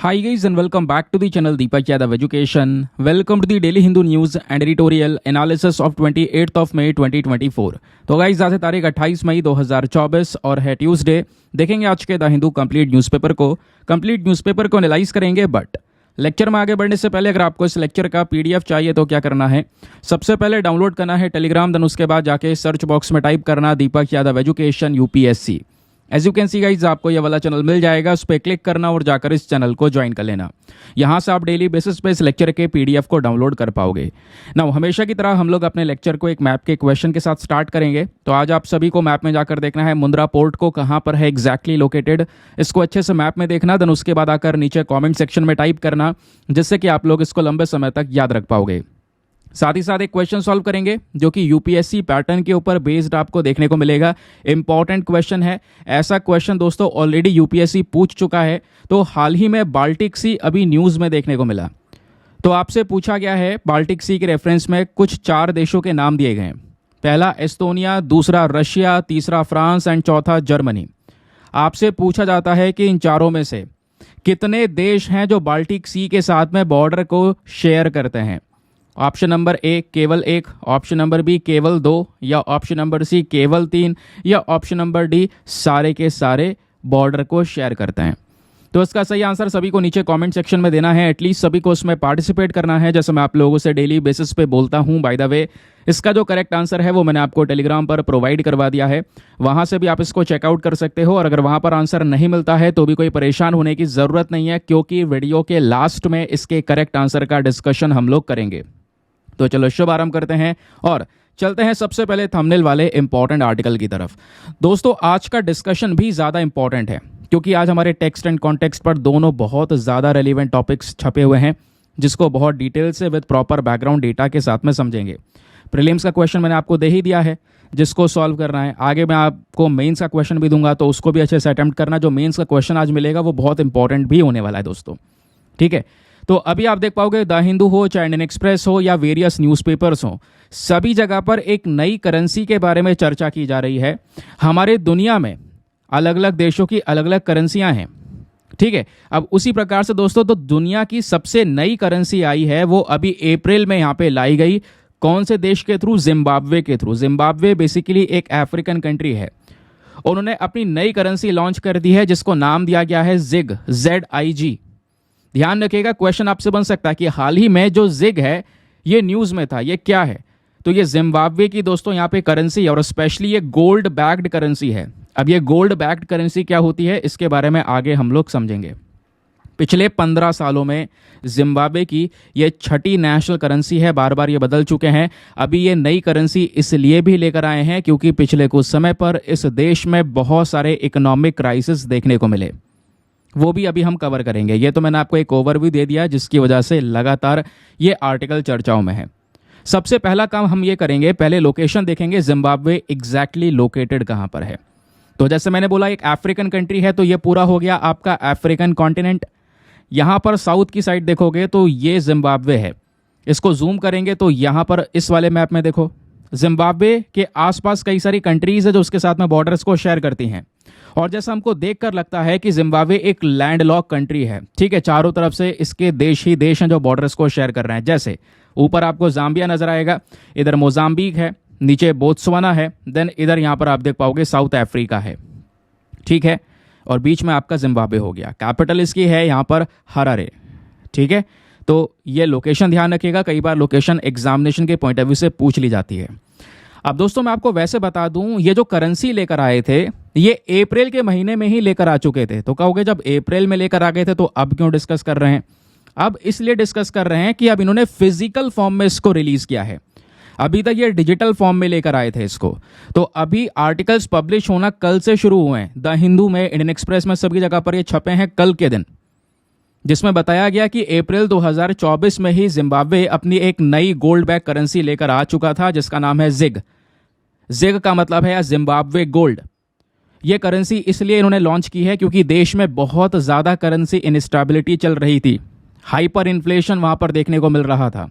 Hi guys and welcome back to the channel Deepak Yadav Education. Welcome to the Daily Hindu News and Editorial Analysis of 28th of May 2024. तो guys आज है तारीख 28 मई 2024 और है Tuesday. देखेंगे आज के द हिंदू कंप्लीट न्यूज़पेपर को एनालाइज करेंगे। बट लेक्चर में आगे बढ़ने से पहले अगर आपको इस लेक्चर का पीडीएफ चाहिए तो क्या करना है, सबसे पहले डाउनलोड करना है टेलीग्राम, देन उसके बाद जाके सर्च बॉक्स में टाइप करना Deepak Yadav education UPSC. As you can see guys आपको ये वाला चैनल मिल जाएगा, उस पर क्लिक करना और जाकर इस चैनल को ज्वाइन कर लेना। यहाँ से आप डेली बेसिस पे इस लेक्चर के पीडीएफ को डाउनलोड कर पाओगे। नाउ हमेशा की तरह हम लोग अपने लेक्चर को एक मैप के क्वेश्चन के साथ स्टार्ट करेंगे। तो आज आप सभी को मैप में जाकर देखना है मुंद्रा पोर्ट को कहाँ पर है एग्जैक्टली लोकेटेड, इसको अच्छे से मैप में देखना, देन उसके बाद आकर नीचे कॉमेंट सेक्शन में टाइप करना, जिससे कि आप लोग इसको लंबे समय तक याद रख पाओगे। साथ ही साथ एक क्वेश्चन सॉल्व करेंगे जो कि यूपीएससी पैटर्न के ऊपर बेस्ड आपको देखने को मिलेगा। इंपॉर्टेंट क्वेश्चन है, ऐसा क्वेश्चन दोस्तों ऑलरेडी यूपीएससी पूछ चुका है। तो हाल ही में बाल्टिक सी अभी न्यूज़ में देखने को मिला। तो आपसे पूछा गया है बाल्टिक सी के रेफरेंस में कुछ 4 देशों के नाम दिए गए हैं। पहला एस्टोनिया, दूसरा रशिया, तीसरा फ्रांस एंड चौथा जर्मनी। आपसे पूछा जाता है कि इन चारों में से कितने देश हैं जो बाल्टिक सी के साथ में बॉर्डर को शेयर करते हैं। ऑप्शन नंबर ए केवल 1, ऑप्शन नंबर बी केवल 2, या ऑप्शन नंबर सी केवल 3, या ऑप्शन नंबर डी सारे के सारे बॉर्डर को शेयर करते हैं। तो इसका सही आंसर सभी को नीचे कमेंट सेक्शन में देना है, एटलीस्ट सभी को उसमें पार्टिसिपेट करना है, जैसे मैं आप लोगों से डेली बेसिस पे बोलता हूं। बाय द वे इसका जो करेक्ट आंसर है वो मैंने आपको टेलीग्राम पर प्रोवाइड करवा दिया है, वहां से भी आप इसको चेकआउट कर सकते हो। और अगर वहां पर आंसर नहीं मिलता है तो भी कोई परेशान होने की ज़रूरत नहीं है, क्योंकि वीडियो के लास्ट में इसके करेक्ट आंसर का डिस्कशन हम लोग करेंगे। तो चलो शुभ आरंभ करते हैं और चलते हैं सबसे पहले थंबनेल वाले इंपॉर्टेंट आर्टिकल की तरफ। दोस्तों आज का डिस्कशन भी ज़्यादा इंपॉर्टेंट है, क्योंकि आज हमारे टेक्स्ट एंड कॉन्टेक्स्ट पर दोनों बहुत ज़्यादा रेलिवेंट टॉपिक्स छपे हुए हैं, जिसको बहुत डिटेल से विद प्रॉपर बैकग्राउंड डेटा के साथ में समझेंगे। प्रीलिम्स का क्वेश्चन मैंने आपको दे ही दिया है, जिसको सॉल्व करना है। आगे मैं आपको मेंस का क्वेश्चन भी दूंगा, तो उसको भी अच्छे से अटेम्प्ट करना। जो मेंस का क्वेश्चन आज मिलेगा वो बहुत इंपॉर्टेंट भी होने वाला है दोस्तों, ठीक है। तो अभी आप देख पाओगे द हिंदू हो, चाहे इंडियन एक्सप्रेस हो या वेरियस न्यूज़पेपर्स हो, सभी जगह पर एक नई करेंसी के बारे में चर्चा की जा रही है। हमारे दुनिया में अलग अलग देशों की अलग अलग करेंसियां हैं, ठीक है। अब उसी प्रकार से दोस्तों तो दुनिया की सबसे नई करेंसी आई है, वो अभी अप्रैल में यहाँ पे लाई गई। कौन से देश के थ्रू? जिम्बाब्वे के थ्रू। जिम्बाब्वे बेसिकली एक अफ्रीकन कंट्री है। उन्होंने अपनी नई करेंसी लॉन्च कर दी है, जिसको नाम दिया गया है जिग, ZIG। ध्यान रखिएगा, क्वेश्चन आपसे बन सकता है कि हाल ही में जो जिग है ये न्यूज़ में था, ये क्या है? तो ये जिम्बाब्वे की दोस्तों यहाँ पे करेंसी है, और स्पेशली ये गोल्ड बैक्ड करेंसी है। अब ये गोल्ड बैक्ड करेंसी क्या होती है, इसके बारे में आगे हम लोग समझेंगे। पिछले 15 सालों में जिम्बाब्वे की ये 6ठी नेशनल करेंसी है, बार बार ये बदल चुके हैं। अभी ये नई करेंसी इसलिए भी लेकर आए हैं क्योंकि पिछले कुछ समय पर इस देश में बहुत सारे इकोनॉमिक क्राइसिस देखने को मिले, वो भी अभी हम कवर करेंगे। ये तो मैंने आपको एक ओवरव्यू दे दिया, जिसकी वजह से लगातार ये आर्टिकल चर्चाओं में है। सबसे पहला काम हम ये करेंगे, पहले लोकेशन देखेंगे, जिम्बाब्वे एग्जैक्टली लोकेटेड कहाँ पर है। तो जैसे मैंने बोला एक अफ्रीकन कंट्री है, तो ये पूरा हो गया आपका अफ्रीकन कॉन्टिनेंट। यहाँ पर साउथ की साइड देखोगे तो ये जिम्बाब्वे है। इसको जूम करेंगे तो यहाँ पर इस वाले मैप में देखो, जिम्बाब्वे के आसपास कई सारी कंट्रीज है जो उसके साथ में बॉर्डर्स को शेयर करती हैं। और जैसा हमको देखकर लगता है कि जिम्बाब्वे एक लैंडलॉक कंट्री है, ठीक है। चारों तरफ से इसके देश ही देश हैं जो बॉर्डर्स को शेयर कर रहे हैं। जैसे ऊपर आपको जाम्बिया नजर आएगा, इधर मोजाम्बिक है, नीचे बोत्सवाना है, देन इधर यहाँ पर आप देख पाओगे साउथ अफ्रीका है, ठीक है। और बीच में आपका जिम्बाब्वे हो गया। कैपिटल इसकी है यहाँ पर हरारे, ठीक है। तो ये लोकेशन ध्यान रखिएगा, कई बार लोकेशन एग्जामिनेशन के पॉइंट ऑफ व्यू से पूछ ली जाती है। अब दोस्तों मैं आपको वैसे बता दूं, ये जो करेंसी लेकर आए थे ये अप्रैल के महीने में ही लेकर आ चुके थे। तो कहोगे जब अप्रैल में लेकर आ गए थे तो अब क्यों डिस्कस कर रहे हैं? अब इसलिए डिस्कस कर रहे हैं कि अब इन्होंने फिजिकल फॉर्म में इसको रिलीज किया है। अभी तक ये डिजिटल फॉर्म में लेकर आए थे इसको। तो अभी आर्टिकल्स पब्लिश होना कल से शुरू हुए हैं। द हिंदू में, इंडियन एक्सप्रेस में, सभी जगह पर ये छपे हैं कल के दिन, जिसमें बताया गया कि अप्रैल 2024 में ही जिम्बाब्वे अपनी एक नई गोल्ड बैक करेंसी लेकर आ चुका था, जिसका नाम है जिग। जिग का मतलब है जिम्बाब्वे गोल्ड। यह करेंसी इसलिए इन्होंने लॉन्च की है क्योंकि देश में बहुत ज़्यादा करेंसी इनस्टेबिलिटी चल रही थी। हाइपर इन्फ्लेशन वहाँ पर देखने को मिल रहा था,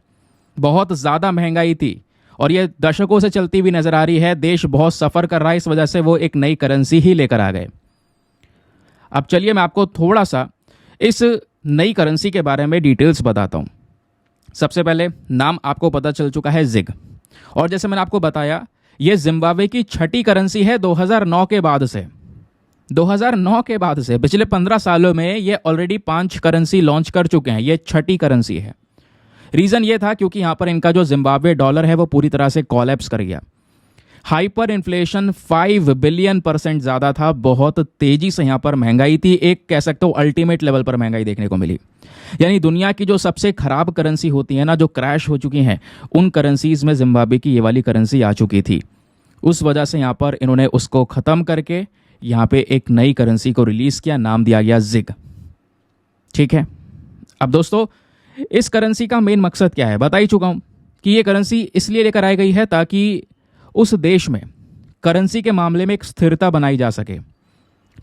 बहुत ज़्यादा महंगाई थी, और ये दशकों से चलती हुई नज़र आ रही है। देश बहुत सफ़र कर रहा है, इस वजह से वो एक नई करेंसी ही लेकर आ गए। अब चलिए मैं आपको थोड़ा सा इस नई करेंसी के बारे में डिटेल्स बताता हूँ। सबसे पहले नाम आपको पता चल चुका है जिग, और जैसे मैंने आपको बताया ये जिम्बाब्वे की छठी करेंसी है 2009 के बाद से। 2009 के बाद से पिछले 15 सालों में ये ऑलरेडी 5 करेंसी लॉन्च कर चुके हैं, ये छठी करेंसी है। रीज़न ये था क्योंकि यहाँ पर इनका जो जिम्बाब्वे डॉलर है वो पूरी तरह से कॉलेप्स कर गया। हाइपर इन्फ्लेशन 5 बिलियन % ज़्यादा था, बहुत तेज़ी से यहाँ पर महंगाई थी, एक कह सकते हो अल्टीमेट लेवल पर महंगाई देखने को मिली। यानी दुनिया की जो सबसे खराब करेंसी होती है ना, जो क्रैश हो चुकी हैं, उन करेंसीज में जिम्बाब्वे की ये वाली करेंसी आ चुकी थी। उस वजह से यहाँ पर इन्होंने उसको ख़त्म करके यहाँ पे एक नई करेंसी को रिलीज़ किया, नाम दिया गया जिग। ठीक है, अब दोस्तों इस करेंसी का मेन मकसद क्या है बता ही चुका हूँ कि ये करेंसी इसलिए लेकर आई गई है ताकि उस देश में करेंसी के मामले में एक स्थिरता बनाई जा सके।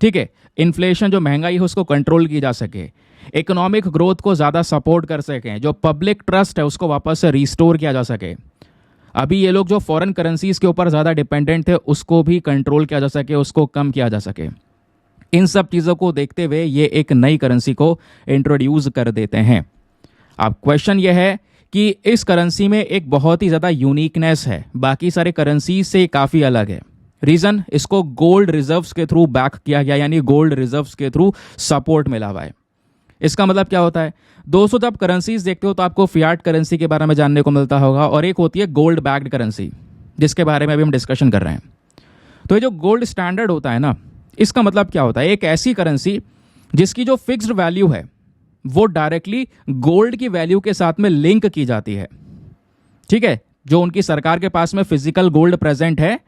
ठीक है, इन्फ्लेशन जो महंगाई है उसको कंट्रोल की जा सके, इकोनॉमिक ग्रोथ को ज़्यादा सपोर्ट कर सकें, जो पब्लिक ट्रस्ट है उसको वापस से रिस्टोर किया जा सके। अभी ये लोग जो फॉरेन करेंसीज के ऊपर ज़्यादा डिपेंडेंट थे उसको भी कंट्रोल किया जा सके, उसको कम किया जा सके। इन सब चीज़ों को देखते हुए ये एक नई करेंसी को इंट्रोड्यूस कर देते हैं। अब क्वेश्चन ये है कि इस करेंसी में एक बहुत ही ज़्यादा यूनिकनेस है, बाकी सारे करेंसी से काफ़ी अलग है। रीज़न, इसको गोल्ड रिजर्व्स के थ्रू बैक किया गया, यानी गोल्ड रिजर्व्स के थ्रू सपोर्ट मिला हुआ है। इसका मतलब क्या होता है दोस्तों, जब आप करेंसीज देखते हो तो आपको फियाट करेंसी के बारे में जानने को मिलता होगा, और एक होती है गोल्ड बैक्ड करेंसी जिसके बारे में अभी हम डिस्कशन कर रहे हैं। तो ये जो गोल्ड स्टैंडर्ड होता है ना, इसका मतलब क्या होता है, एक ऐसी करेंसी जिसकी जो फिक्स्ड वैल्यू है वो डायरेक्टली गोल्ड की वैल्यू के साथ में लिंक की जाती है। ठीक है, जो उनकी सरकार के पास में फिजिकल गोल्ड प्रेजेंट है,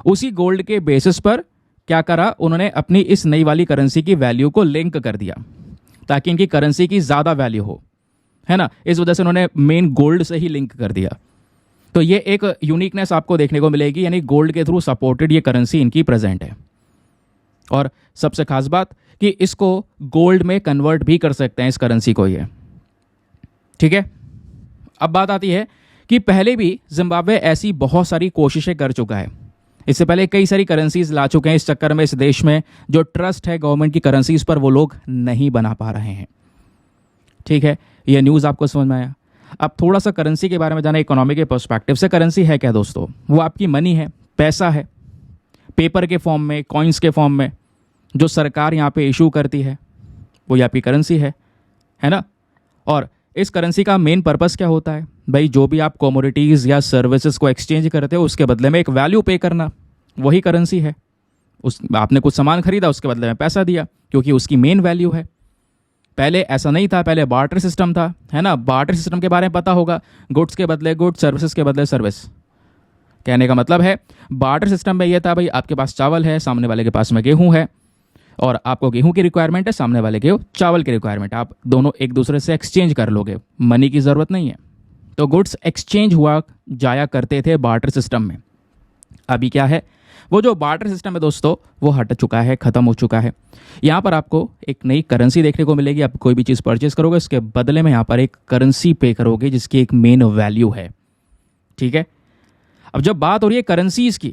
उसी गोल्ड के बेसिस पर क्या करा उन्होंने, अपनी इस नई वाली करेंसी की वैल्यू को लिंक कर दिया ताकि इनकी करेंसी की ज़्यादा वैल्यू हो, है ना। इस वजह से उन्होंने मेन गोल्ड से ही लिंक कर दिया। तो ये एक यूनिकनेस आपको देखने को मिलेगी, यानी गोल्ड के थ्रू सपोर्टेड ये करेंसी इनकी प्रेजेंट है। और सबसे खास बात कि इसको गोल्ड में कन्वर्ट भी कर सकते हैं इस करेंसी को ये। ठीक है, अब बात आती है कि पहले भी जिम्बाब्वे ऐसी बहुत सारी कोशिशें कर चुका है। इससे पहले कई सारी करेंसीज ला चुके हैं, इस चक्कर में इस देश में जो ट्रस्ट है गवर्नमेंट की करेंसीज पर वो लोग नहीं बना पा रहे हैं। ठीक है, ये न्यूज़ आपको समझ में आया। अब थोड़ा सा करेंसी के बारे में जाना इकोनॉमी के पर्सपेक्टिव से। करेंसी है क्या दोस्तों, वो आपकी मनी है, पैसा है, पेपर के फॉर्म में, कॉइन्स के फॉर्म में, जो सरकार यहाँ पे इशू करती है वो आपकी करेंसी है ना। और इस करेंसी का मेन पर्पस क्या होता है भाई, जो भी आप कमोडिटीज़ या सर्विसेज को एक्सचेंज करते हो उसके बदले में एक वैल्यू पे करना, वही करेंसी है। आपने कुछ सामान खरीदा, उसके बदले में पैसा दिया, क्योंकि उसकी मेन वैल्यू है। पहले ऐसा नहीं था, पहले बार्टर सिस्टम था, है ना। बार्टर सिस्टम के बारे में पता होगा, गुड्स के बदले गुड्स, सर्विसेज के बदले सर्विस। कहने का मतलब है बार्टर सिस्टम में यह था भाई, आपके पास चावल है, सामने वाले के पास में गेहूँ है, और आपको गेहूं की रिक्वायरमेंट है, सामने वाले के चावल की रिक्वायरमेंट, आप दोनों एक दूसरे से एक्सचेंज कर लोगे, मनी की ज़रूरत नहीं है। तो गुड्स एक्सचेंज हुआ जाया करते थे बार्टर सिस्टम में। अभी क्या है, वो जो बार्टर सिस्टम है दोस्तों वो हट चुका है, ख़त्म हो चुका है। यहाँ पर आपको एक नई करेंसी देखने को मिलेगी। आप कोई भी चीज़ परचेज करोगे उसके बदले में यहाँ पर एक करेंसी पे करोगे जिसकी एक मेन वैल्यू है। ठीक है, अब जब बात हो रही है करेंसीज़ की,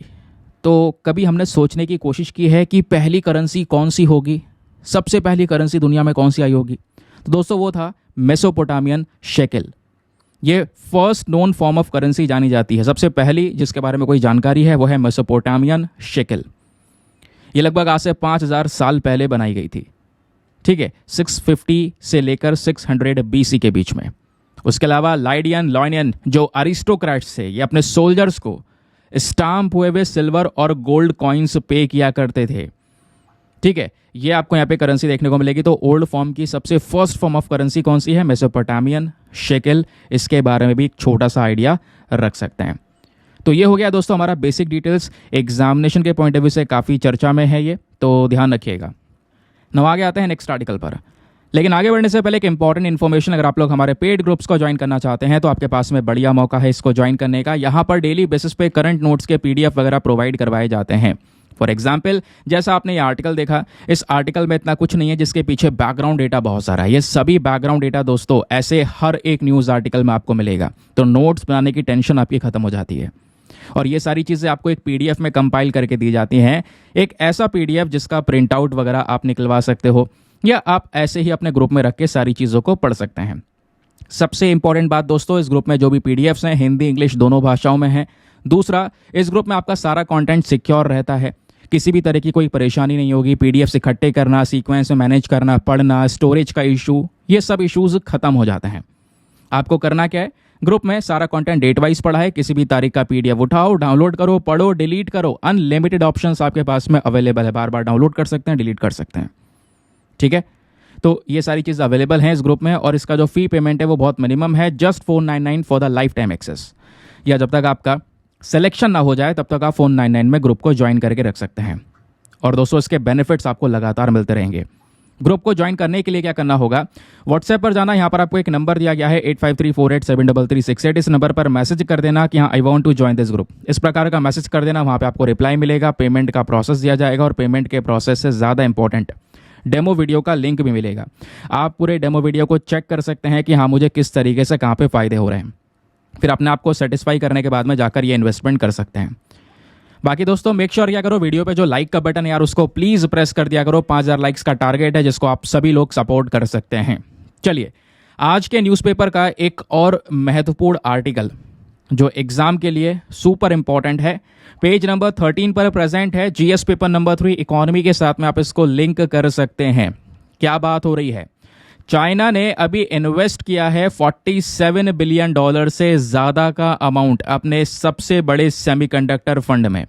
तो कभी हमने सोचने की कोशिश की है कि पहली करेंसी कौन सी होगी, सबसे पहली करेंसी दुनिया में कौन सी आई होगी। तो दोस्तों वो था मेसोपोटामियन शेकेल। ये first known form of currency जानी जाती है। सबसे पहली जिसके बारे में कोई जानकारी है वो है मेसोपोटामियन शेकेल। ये लगभग आज से 5000 साल पहले बनाई गई थी। ठीक है, 650 से लेकर 600 BC के बीच में। उसके अलावा लाइडियन लॉयनियन जो अरिस्टोक्रेट्स थे, ये अपने सोल्जर्स को स्टाम्प हुए हुए सिल्वर और गोल्ड कॉइन्स पे किया करते थे। ठीक है, ये आपको यहाँ पे करेंसी देखने को मिलेगी। तो ओल्ड फॉर्म की सबसे फर्स्ट फॉर्म ऑफ करेंसी कौन सी है, मेसोपोटामियन शेकेल। इसके बारे में भी एक छोटा सा आइडिया रख सकते हैं। तो ये हो गया दोस्तों हमारा बेसिक डिटेल्स। एग्जामिनेशन के पॉइंट ऑफ व्यू से काफ़ी चर्चा में है ये, तो ध्यान रखिएगा। नौ आगे आते हैं नेक्स्ट आर्टिकल पर। लेकिन आगे बढ़ने से पहले एक इंपॉर्टेंट इन्फॉर्मेशन, अगर आप लोग हमारे पेड ग्रुप्स को ज्वाइन करना चाहते हैं तो आपके पास में बढ़िया मौका है इसको ज्वाइन करने का। यहाँ पर डेली बेसिस पे करंट नोट्स के PDF वगैरह प्रोवाइड करवाए जाते हैं। फॉर एग्जाम्पल, जैसा आपने ये आर्टिकल देखा, इस आर्टिकल में इतना कुछ नहीं है जिसके पीछे बैकग्राउंड डेटा बहुत सारा है। ये सभी बैकग्राउंड डेटा दोस्तों ऐसे हर एक न्यूज़ आर्टिकल में आपको मिलेगा। तो नोट्स बनाने की टेंशन आपकी खत्म हो जाती है। और ये सारी चीज़ें आपको एक PDF में कंपाइल करके दी जाती हैं। एक ऐसा PDF जिसका प्रिंट आउट वगैरह आप निकलवा सकते हो, या आप ऐसे ही अपने ग्रुप में रख के सारी चीज़ों को पढ़ सकते हैं। सबसे इंपॉर्टेंट बात दोस्तों, इस ग्रुप में जो भी पीडीएफ्स हैं हिंदी इंग्लिश दोनों भाषाओं में हैं। दूसरा, इस ग्रुप में आपका सारा कंटेंट सिक्योर रहता है, किसी भी तरह की कोई परेशानी नहीं होगी। पीडीएफ इकट्ठे करना, सीक्वेंस में मैनेज करना, पढ़ना, स्टोरेज का इशू, ये सब इश्यूज खत्म हो जाते हैं। आपको करना क्या है, ग्रुप में सारा कंटेंट डेट वाइज पढ़ा है, किसी भी तारीख का पीडीएफ उठाओ, डाउनलोड करो, पढ़ो, डिलीट करो। अनलिमिटेड ऑप्शंस आपके पास में अवेलेबल है, बार बार डाउनलोड कर सकते हैं, डिलीट कर सकते हैं। ठीक है, तो ये सारी चीज़ अवेलेबल हैं इस ग्रुप में। और इसका जो फी पेमेंट है वो बहुत मिनिमम है, just 499 for the lifetime access. या जब तक आपका सिलेक्शन ना हो जाए तब तक आप 499 में ग्रुप को ज्वाइन करके रख सकते हैं। और दोस्तों इसके बेनिफिट्स आपको लगातार मिलते रहेंगे। ग्रुप को ज्वाइन करने के लिए क्या करना होगा, व्हाट्सएप पर जाना, यहाँ पर आपको एक नंबर दिया गया है 8534873368। इस नंबर पर मैसेज कर देना कि हाँ I want to join this group. इस प्रकार का मैसेज कर देना, वहाँ पे आपको रिप्लाई मिलेगा, पेमेंट का प्रोसेस दिया जाएगा और पेमेंट के प्रोसेस से ज़्यादा इंपॉर्टेंट डेमो वीडियो का लिंक भी मिलेगा। आप पूरे डेमो वीडियो को चेक कर सकते हैं कि हाँ मुझे किस तरीके से कहाँ पे फ़ायदे हो रहे हैं। फिर अपने आप को सेटिस्फाई करने के बाद में जाकर ये इन्वेस्टमेंट कर सकते हैं। बाकी दोस्तों मेक श्योर क्या करो, वीडियो पे जो लाइक का बटन है यार उसको प्लीज़ प्रेस कर दिया करो। 5000 लाइक्स का टारगेट है जिसको आप सभी लोग सपोर्ट कर सकते हैं। चलिए, आज के न्यूज़पेपर का एक और महत्वपूर्ण आर्टिकल जो एग्जाम के लिए सुपर इंपॉर्टेंट है, पेज नंबर 13 पर प्रेजेंट है। जीएस पेपर नंबर 3 इकोनॉमी के साथ में आप इसको लिंक कर सकते हैं। क्या बात हो रही है, चाइना ने अभी इन्वेस्ट किया है $47 बिलियन से ज़्यादा का अमाउंट अपने सबसे बड़े सेमीकंडक्टर फंड में।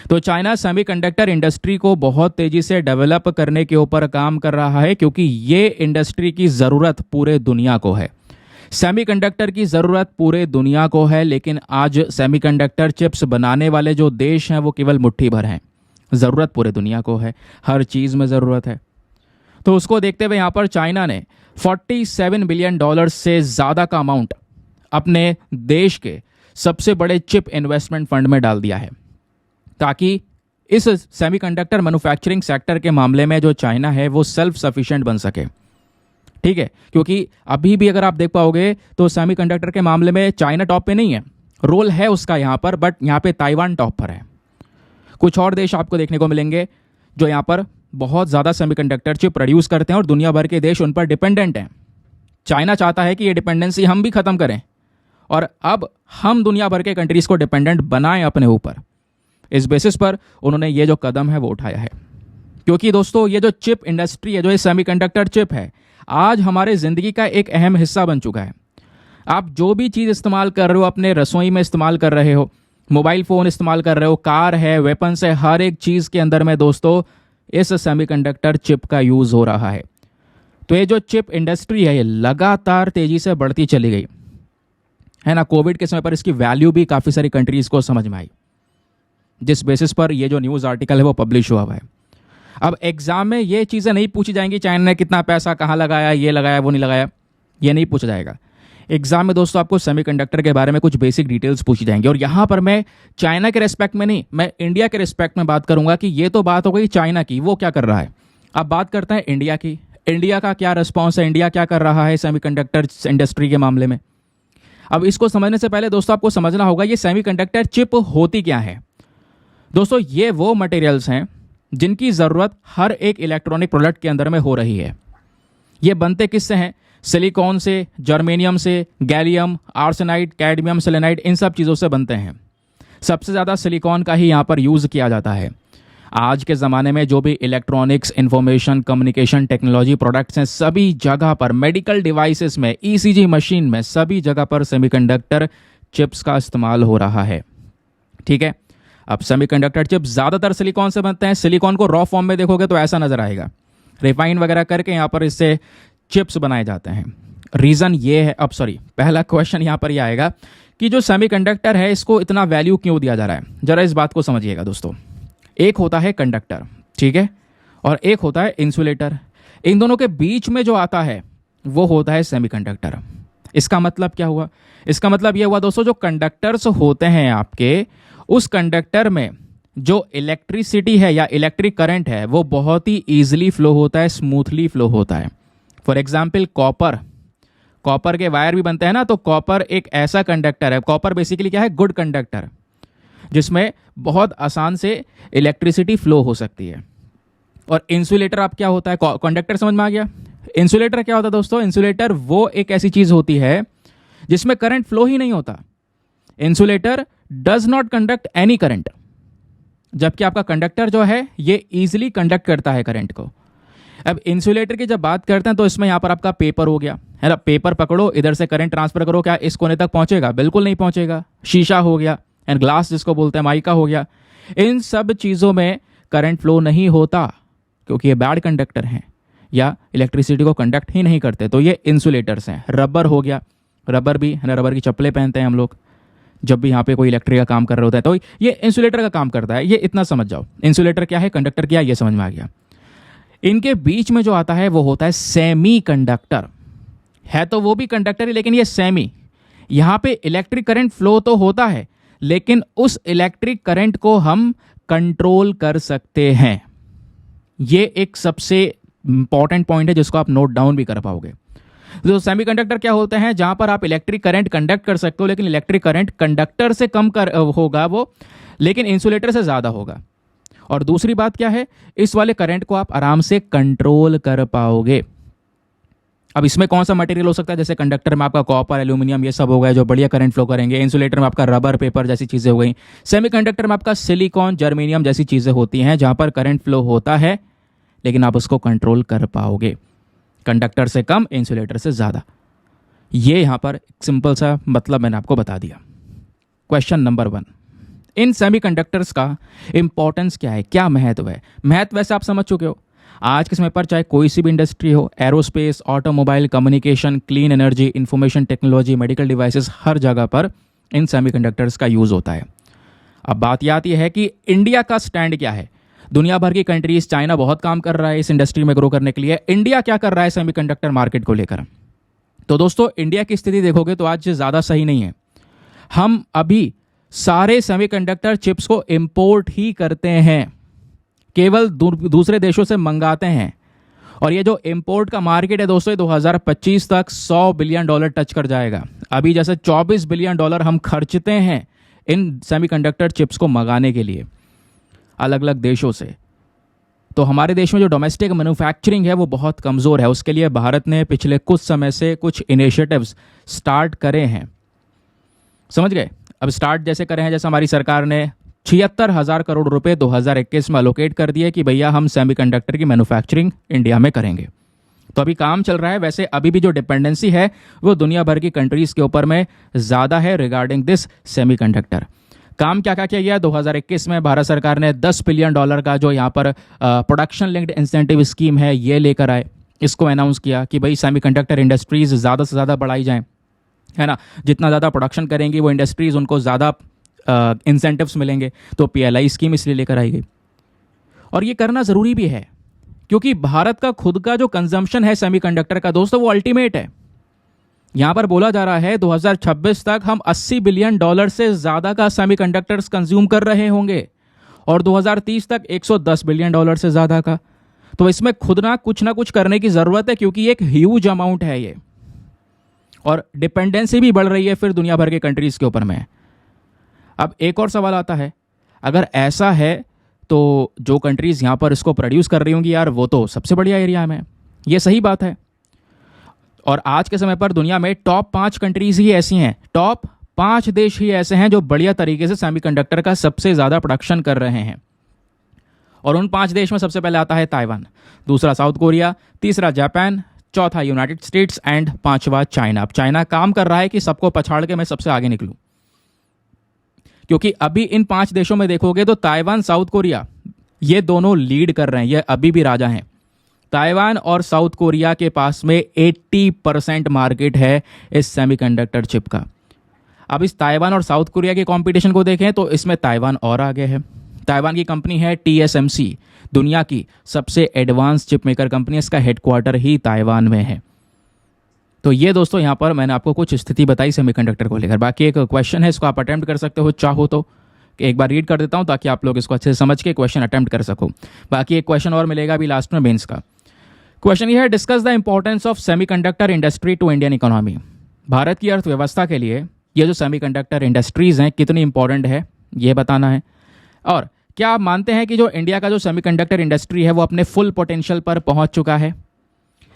तो चाइना सेमीकंडक्टर इंडस्ट्री को बहुत तेज़ी से डेवलप करने के ऊपर काम कर रहा है, क्योंकि ये इंडस्ट्री की ज़रूरत पूरे दुनिया को है। सेमीकंडक्टर की ज़रूरत पूरे दुनिया को है, लेकिन आज सेमीकंडक्टर चिप्स बनाने वाले जो देश हैं वो केवल मुट्ठी भर हैं। ज़रूरत पूरे दुनिया को है, हर चीज़ में ज़रूरत है। तो उसको देखते हुए यहाँ पर चाइना ने $47 बिलियन से ज़्यादा का अमाउंट अपने देश के सबसे बड़े चिप इन्वेस्टमेंट फंड में डाल दिया है, ताकि इस सेमीकंडक्टर मैन्युफैक्चरिंग सेक्टर के मामले में जो चाइना है वो सेल्फ सफिशिएंट बन सके। ठीक है, क्योंकि अभी भी अगर आप देख पाओगे तो सेमीकंडक्टर के मामले में चाइना टॉप पे नहीं है, रोल है उसका यहाँ पर, बट यहाँ पे ताइवान टॉप पर है। कुछ और देश आपको देखने को मिलेंगे जो यहाँ पर बहुत ज़्यादा सेमीकंडक्टर चिप प्रोड्यूस करते हैं और दुनिया भर के देश उन पर डिपेंडेंट हैं। चाइना चाहता है कि ये डिपेंडेंसी हम भी ख़त्म करें और अब हम दुनिया भर के कंट्रीज़ को डिपेंडेंट बनाएं अपने ऊपर। इस बेसिस पर उन्होंने ये जो कदम है वो उठाया है, क्योंकि दोस्तों ये जो चिप इंडस्ट्री है, जो ये सेमीकंडक्टर चिप है, आज हमारे ज़िंदगी का एक अहम हिस्सा बन चुका है। आप जो भी चीज़ इस्तेमाल कर रहे हो, अपने रसोई में इस्तेमाल कर रहे हो, मोबाइल फ़ोन इस्तेमाल कर रहे हो, कार है, वेपन्स है, हर एक चीज़ के अंदर में दोस्तों इस सेमीकंडक्टर चिप का यूज़ हो रहा है। तो ये जो चिप इंडस्ट्री है ये लगातार तेज़ी से बढ़ती चली गई है ना। कोविड के समय पर इसकी वैल्यू भी काफ़ी सारी कंट्रीज़ को समझ में आई, जिस बेसिस पर ये जो न्यूज़ आर्टिकल है वो पब्लिश हुआ है। अब एग्ज़ाम में ये चीज़ें नहीं पूछी जाएंगी, चाइना ने कितना पैसा कहाँ लगाया, ये लगाया वो नहीं लगाया, ये नहीं पूछा जाएगा। एग्जाम में दोस्तों आपको सेमीकंडक्टर के बारे में कुछ बेसिक डिटेल्स पूछी जाएंगी। और यहाँ पर मैं चाइना के रिस्पेक्ट में नहीं, मैं इंडिया के रिस्पेक्ट में बात करूंगा कि ये तो बात हो गई चाइना की, वो क्या कर रहा है। अब बात करते हैं इंडिया की। इंडिया का क्या रिस्पॉन्स है, इंडिया क्या कर रहा है सेमीकंडक्टर इंडस्ट्री के मामले में। अब इसको समझने से पहले दोस्तों आपको समझना होगा ये सेमीकंडक्टर चिप होती क्या है। दोस्तों ये वो मटेरियल्स हैं जिनकी ज़रूरत हर एक इलेक्ट्रॉनिक प्रोडक्ट के अंदर में हो रही है। ये बनते किससे हैं, सिलिकॉन से, जर्मेनियम से, गैलियम, आर्सेनाइड, कैडमियम, सेलेनाइड, इन सब चीज़ों से बनते हैं। सबसे ज़्यादा सिलिकॉन का ही यहाँ पर यूज़ किया जाता है। आज के ज़माने में जो भी electronics, information, communication technology products हैं, सभी जगह पर, मेडिकल डिवाइसेस में, ईसीजी मशीन में, सभी जगह पर सेमीकंडक्टर चिप्स का इस्तेमाल हो रहा है। ठीक है, अब सेमीकंडक्टर चिप्स ज़्यादातर सिलिकॉन से बनते हैं। सिलिकॉन को रॉ फॉर्म में देखोगे तो ऐसा नज़र आएगा, रिफाइन वगैरह करके यहाँ पर इससे चिप्स बनाए जाते हैं। रीज़न ये है, पहला क्वेश्चन यहाँ पर ये आएगा कि जो सेमीकंडक्टर है इसको इतना वैल्यू क्यों दिया जा रहा है। जरा इस बात को समझिएगा दोस्तों। एक होता है कंडक्टर, ठीक है, और एक होता है इंसुलेटर। इन दोनों के बीच में जो आता है वो होता है सेमीकंडक्टर। इसका मतलब क्या हुआ, इसका मतलब ये हुआ दोस्तों, जो कंडक्टर्स होते हैं आपके, उस कंडक्टर में जो इलेक्ट्रिसिटी है या इलेक्ट्रिक करंट है वो बहुत ही ईजिली फ्लो होता है, स्मूथली फ्लो होता है। फॉर एग्जाम्पल कॉपर के वायर भी बनते हैं ना, तो कॉपर एक ऐसा कंडक्टर है, कॉपर बेसिकली क्या है, गुड कंडक्टर, जिसमें बहुत आसान से इलेक्ट्रिसिटी फ्लो हो सकती है। और इंसुलेटर आप क्या होता है, कंडक्टर समझ में आ गया। इंसुलेटर क्या होता है दोस्तों, इंसुलेटर वो एक ऐसी चीज होती है जिसमें करंट फ्लो ही नहीं होता। Insulator does not conduct any current, जबकि आपका कंडक्टर जो है ये इजीली कंडक्ट करता है करंट को। अब इंसुलेटर की जब बात करते हैं तो इसमें यहां पर आपका पेपर हो गया है ना, पेपर पकड़ो, इधर से करंट ट्रांसफर करो, क्या इस कोने तक पहुंचेगा? बिल्कुल नहीं पहुंचेगा। शीशा हो गया एंड ग्लास जिसको बोलते हैं, माइका हो गया, इन सब चीज़ों में करंट फ्लो नहीं होता क्योंकि ये बैड कंडक्टर हैं या इलेक्ट्रिसिटी को कंडक्ट ही नहीं करते। तो ये इंसुलेटर्स हैं। रबर हो गया, रबर भी है ना, रबर की चप्पलें पहनते हैं हम लोग जब भी यहाँ पे कोई इलेक्ट्रिक का काम कर रहा होता है, तो ये इंसुलेटर का काम करता है। ये इतना समझ जाओ, इंसुलेटर क्या है, कंडक्टर क्या है, ये समझ में आ गया। इनके बीच में जो आता है वो होता है सेमी कंडक्टर। है तो वो भी कंडक्टर ही, लेकिन ये सेमी। यहाँ पे इलेक्ट्रिक करंट फ्लो तो होता है, लेकिन उस इलेक्ट्रिक करंट को हम कंट्रोल कर सकते हैं। ये एक सबसे इंपॉर्टेंट पॉइंट है जिसको आप नोट डाउन भी कर पाओगे। तो सेमीकंडक्टर क्या होते हैं, जहां पर आप इलेक्ट्रिक करंट कंडक्ट कर सकते हो, लेकिन इलेक्ट्रिक करंट कंडक्टर से कम होगा वो, लेकिन इंसुलेटर से ज़्यादा होगा। और दूसरी बात क्या है, इस वाले करंट को आप आराम से कंट्रोल कर पाओगे। अब इसमें कौन सा मटेरियल हो सकता है, जैसे कंडक्टर में आपका कॉपर, एल्यूमिनियम, ये सब हो गए जो बढ़िया करंट फ्लो करेंगे। इंसुलेटर में आपका रबर, पेपर जैसी चीज़ें हो गई। सेमीकंडक्टर में आपका सिलिकॉन, जर्मेनियम जैसी चीज़ें होती हैं जहां पर करंट फ्लो होता है, लेकिन आप उसको कंट्रोल कर पाओगे। कंडक्टर से कम, इंसुलेटर से ज़्यादा। ये यहाँ पर सिंपल सा मतलब मैंने आपको बता दिया। क्वेश्चन नंबर 1, इन सेमीकंडक्टर्स का इंपॉर्टेंस क्या है, क्या महत्व है? महत्व वैसे आप समझ चुके हो। आज के समय पर चाहे कोई सी भी इंडस्ट्री हो, aerospace, automobile, communication, clean energy, information technology, medical devices, हर जगह पर इन सेमीकंडक्टर्स का यूज़ होता है। अब बात यह आती है कि इंडिया का स्टैंड क्या है। दुनिया भर की कंट्रीज, चाइना बहुत काम कर रहा है इस इंडस्ट्री में ग्रो करने के लिए। इंडिया क्या कर रहा है सेमीकंडक्टर मार्केट को लेकर? तो दोस्तों, इंडिया की स्थिति देखोगे तो आज ज़्यादा सही नहीं है। हम अभी सारे सेमीकंडक्टर चिप्स को इंपोर्ट ही करते हैं, केवल दूसरे देशों से मंगाते हैं। और ये जो इंपोर्ट का मार्केट है दोस्तों, 2025 तक $100 बिलियन टच कर जाएगा। अभी जैसे $24 बिलियन हम खर्चते हैं इन सेमीकंडक्टर चिप्स को मंगाने के लिए अलग अलग देशों से। तो हमारे देश में जो डोमेस्टिक मैन्युफैक्चरिंग है वो बहुत कमज़ोर है। उसके लिए भारत ने पिछले कुछ समय से कुछ इनिशिएटिव्स स्टार्ट करे हैं, समझ गए। अब स्टार्ट जैसे करे हैं, जैसे हमारी सरकार ने 76,000 करोड़ रुपए 2021 में अलोकेट कर दिए कि भैया हम सेमीकंडक्टर की मैन्युफैक्चरिंग इंडिया में करेंगे। तो अभी काम चल रहा है। वैसे अभी भी जो डिपेंडेंसी है वो दुनिया भर की कंट्रीज़ के ऊपर में ज़्यादा है रिगार्डिंग दिस सेमीकंडक्टर। काम क्या क्या किया गया? 2021 में भारत सरकार ने $10 बिलियन का जो यहाँ पर प्रोडक्शन लिंक्ड इंसेंटिव स्कीम है ये लेकर आए। इसको अनाउंस किया कि भाई सेमीकंडक्टर इंडस्ट्रीज़ ज़्यादा से ज़्यादा बढ़ाई जाएँ, है ना। जितना ज़्यादा प्रोडक्शन करेंगी वो इंडस्ट्रीज़, उनको ज़्यादा इंसेंटिव्स मिलेंगे। तो PLI स्कीम इसलिए लेकर आई गई। और ये करना ज़रूरी भी है क्योंकि भारत का खुद का जो कंजम्पशन है सेमीकंडक्टर का दोस्तों, वो अल्टीमेट है। यहां पर बोला जा रहा है 2026 तक हम $80 बिलियन से ज़्यादा का सेमीकंडक्टर्स कंज्यूम कर रहे होंगे और 2030 तक $110 बिलियन से ज़्यादा का। तो इसमें खुद ना कुछ करने की ज़रूरत है क्योंकि एक ह्यूज अमाउंट है ये, और डिपेंडेंसी भी बढ़ रही है फिर दुनिया भर के कंट्रीज़ के ऊपर में। अब एक और सवाल आता है, अगर ऐसा है तो जो कंट्रीज़ यहाँ पर इसको प्रोड्यूस कर रही होंगी यार, वो तो सबसे बढ़िया एरिया में। ये सही बात है। और आज के समय पर दुनिया में टॉप 5 कंट्रीज ही ऐसी हैं, टॉप 5 देश ही ऐसे हैं जो बढ़िया तरीके से सेमीकंडक्टर का सबसे ज़्यादा प्रोडक्शन कर रहे हैं। और उन 5 देश में सबसे पहले आता है ताइवान, दूसरा साउथ कोरिया, तीसरा जापान, चौथा यूनाइटेड स्टेट्स एंड 5वां चाइना। अब चाइना काम कर रहा है कि सबको पछाड़ के मैं सबसे आगे निकलूं, क्योंकि अभी इन 5 देशों में देखोगे तो ताइवान, साउथ कोरिया ये दोनों लीड कर रहे हैं, ये अभी भी राजा हैं। ताइवान और साउथ कोरिया के पास में 80% मार्केट है इस सेमीकंडक्टर चिप का। अब इस ताइवान और साउथ कोरिया के कंपटीशन को देखें तो इसमें ताइवान और आगे है। ताइवान की कंपनी है TSMC, दुनिया की सबसे एडवांस चिप मेकर कंपनी, इसका हेडक्वार्टर ही ताइवान में है। तो ये दोस्तों यहाँ पर मैंने आपको कुछ स्थिति बताई सेमीकंडक्टर को लेकर। बाकी एक क्वेश्चन है, इसको आप अटेम्प्ट कर सकते हो चाहो तो। एक बार रीड कर देता हूँ ताकि आप लोग इसको अच्छे से समझ के क्वेश्चन अटेम्प्ट कर सको। बाकी एक क्वेश्चन और मिलेगा अभी लास्ट में मेंस का। क्वेश्चन ये है, discuss the importance of semiconductor industry to Indian economy. Bharat की अर्थव्यवस्था के लिए ये जो सेमीकंडक्टर इंडस्ट्रीज हैं कितनी इंपॉर्टेंट है ये बताना है। और क्या आप मानते हैं कि जो इंडिया का जो सेमीकंडक्टर इंडस्ट्री है वो अपने फुल पोटेंशियल पर पहुंच चुका है?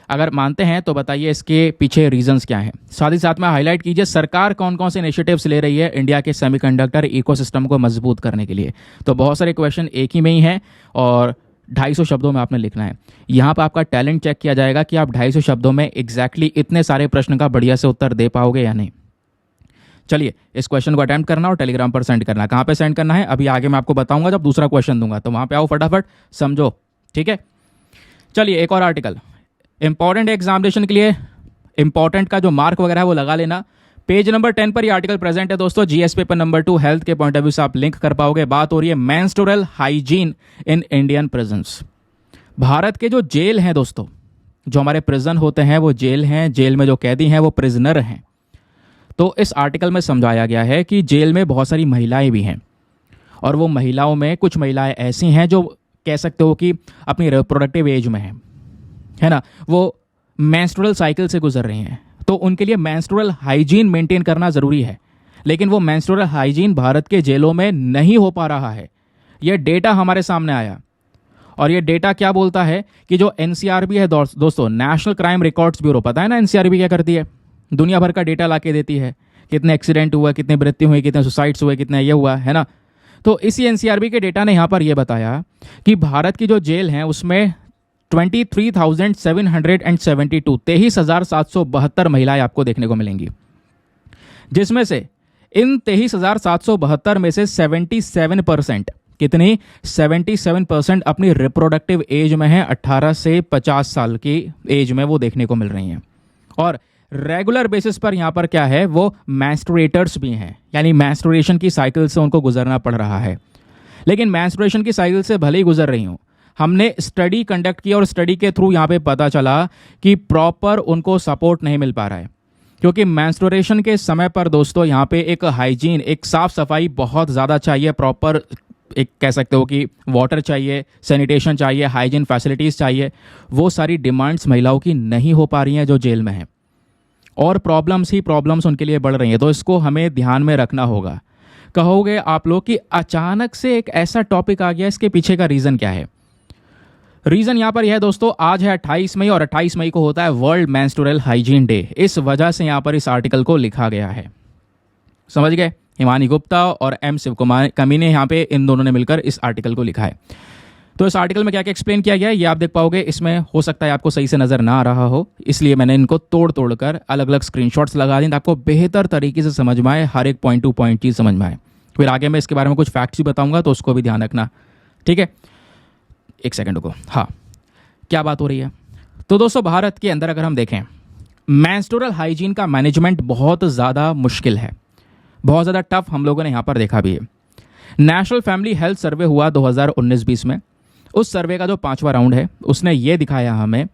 अगर मानते हैं तो बताइए इसके पीछे रीजंस क्या हैं। साथ ही साथ में हाईलाइट कीजिए सरकार कौन कौन से इनिशिएटिव्स ले रही है इंडिया के सेमीकंडक्टर इकोसिस्टम को मजबूत करने के लिए। तो बहुत सारे क्वेश्चन एक ही में ही हैं और 250 शब्दों में आपने लिखना है। यहाँ पर आपका टैलेंट चेक किया जाएगा कि आप 250 शब्दों में एग्जैक्टली इतने सारे प्रश्न का बढ़िया से उत्तर दे पाओगे या नहीं। चलिए इस क्वेश्चन को अटेम्प्ट करना और टेलीग्राम पर सेंड करना। कहाँ पे सेंड करना है अभी आगे मैं आपको बताऊंगा जब दूसरा क्वेश्चन दूंगा, तो वहाँ पे आओ फटाफट समझो, ठीक है। चलिए एक और आर्टिकल इंपॉर्टेंट एग्जामिनेशन के लिए, इंपॉर्टेंट का जो मार्क वगैरह है वो लगा लेना। पेज नंबर 10 पर ये आर्टिकल प्रेजेंट है दोस्तों। जीएस पेपर नंबर 2 हेल्थ के पॉइंट ऑफ व्यू से आप लिंक कर पाओगे। बात हो रही है menstrual hygiene in Indian prisons. Bharat के जो जेल हैं दोस्तों, जो हमारे प्रिजन होते हैं वो जेल हैं, जेल में जो कैदी हैं वो प्रिजनर हैं। तो इस आर्टिकल में समझाया गया है कि जेल में बहुत सारी महिलाएं भी हैं और वो महिलाओं में कुछ महिलाएं ऐसी हैं जो कह सकते हो कि अपनी रिप्रोडक्टिव एज में हैं, है ना, वो मेंस्ट्रुअल साइकिल से गुजर रही हैं। तो उनके लिए मेंस्ट्रुअल हाइजीन मेंटेन करना ज़रूरी है, लेकिन वो मेंस्ट्रुअल हाइजीन भारत के जेलों में नहीं हो पा रहा है। ये डेटा हमारे सामने आया और ये डेटा क्या बोलता है कि जो एनसीआरबी है दोस्तों, नेशनल क्राइम रिकॉर्ड्स ब्यूरो, पता है ना एनसीआरबी क्या करती है? दुनिया भर का डेटा ला के देती है, कितने एक्सीडेंट हुआ, कितने मृत्यु हुई, कितने सुसाइड्स हुए, कितने ये हुआ, है ना। तो इसी एनसीआरबी के डेटा ने यहाँ पर यह बताया कि भारत की जो जेल हैं उसमें 23,772 23,772 महिलाएं आपको देखने को मिलेंगी, जिसमें से इन 23,772 में से 77% कितनी 77% अपनी रिप्रोडक्टिव एज में है, 18 से 50 साल की एज में वो देखने को मिल रही हैं। और रेगुलर बेसिस पर यहाँ पर क्या है, वो मैंस्ट्रुएटर्स भी हैं, यानी मैंस्ट्रुएशन की साइकिल से उनको गुजरना पड़ रहा है। लेकिन मैंस्ट्रुएशन की साइकिल से भले ही गुजर रही हूँ, हमने स्टडी कंडक्ट की और स्टडी के थ्रू यहाँ पे पता चला कि प्रॉपर उनको सपोर्ट नहीं मिल पा रहा है, क्योंकि मैंस्ट्रुएशन के समय पर दोस्तों यहाँ पे एक हाइजीन, एक साफ सफाई बहुत ज़्यादा चाहिए, प्रॉपर एक कह सकते हो कि वाटर चाहिए, सैनिटेशन चाहिए, हाइजीन फैसिलिटीज़ चाहिए। वो सारी डिमांड्स महिलाओं की नहीं हो पा रही हैं जो जेल में हैं, और प्रॉब्लम्स ही प्रॉब्लम्स उनके लिए बढ़ रही हैं। तो इसको हमें ध्यान में रखना होगा। कहोगे आप लोग कि अचानक से एक ऐसा टॉपिक आ गया, इसके पीछे का रीज़न क्या है? रीज़न यहाँ पर यह है दोस्तों, आज है 28 मई और 28 मई को होता है वर्ल्ड मेंस्ट्रुअल हाइजीन डे। इस वजह से यहाँ पर इस आर्टिकल को लिखा गया है, समझ गए। हिमानी गुप्ता और एम शिव कुमार कमी ने यहाँ पे इन दोनों ने मिलकर इस आर्टिकल को लिखा है। तो इस आर्टिकल में क्या क्या एक्सप्लेन किया गया है ये आप देख पाओगे। इसमें हो सकता है आपको सही से नज़र ना आ रहा हो, इसलिए मैंने इनको तोड़ तोड़ कर अलग अलग स्क्रीनशॉट्स लगा दी, आपको बेहतर तरीके से समझ में आए, हर एक पॉइंट टू पॉइंट चीज़ समझ में आए। फिर आगे मैं इसके बारे में कुछ फैक्ट्स भी बताऊंगा, तो उसको भी ध्यान रखना, ठीक है। एक सेकंड को, हाँ क्या बात हो रही है। तो दोस्तों भारत के अंदर अगर हम देखें, मेंस्ट्रुअल हाइजीन का मैनेजमेंट बहुत ज़्यादा मुश्किल है, बहुत ज़्यादा टफ हम लोगों ने यहाँ पर देखा भी है। नेशनल फैमिली हेल्थ सर्वे हुआ 2019-20 में। उस सर्वे का जो 5वां राउंड है उसने ये दिखाया हमें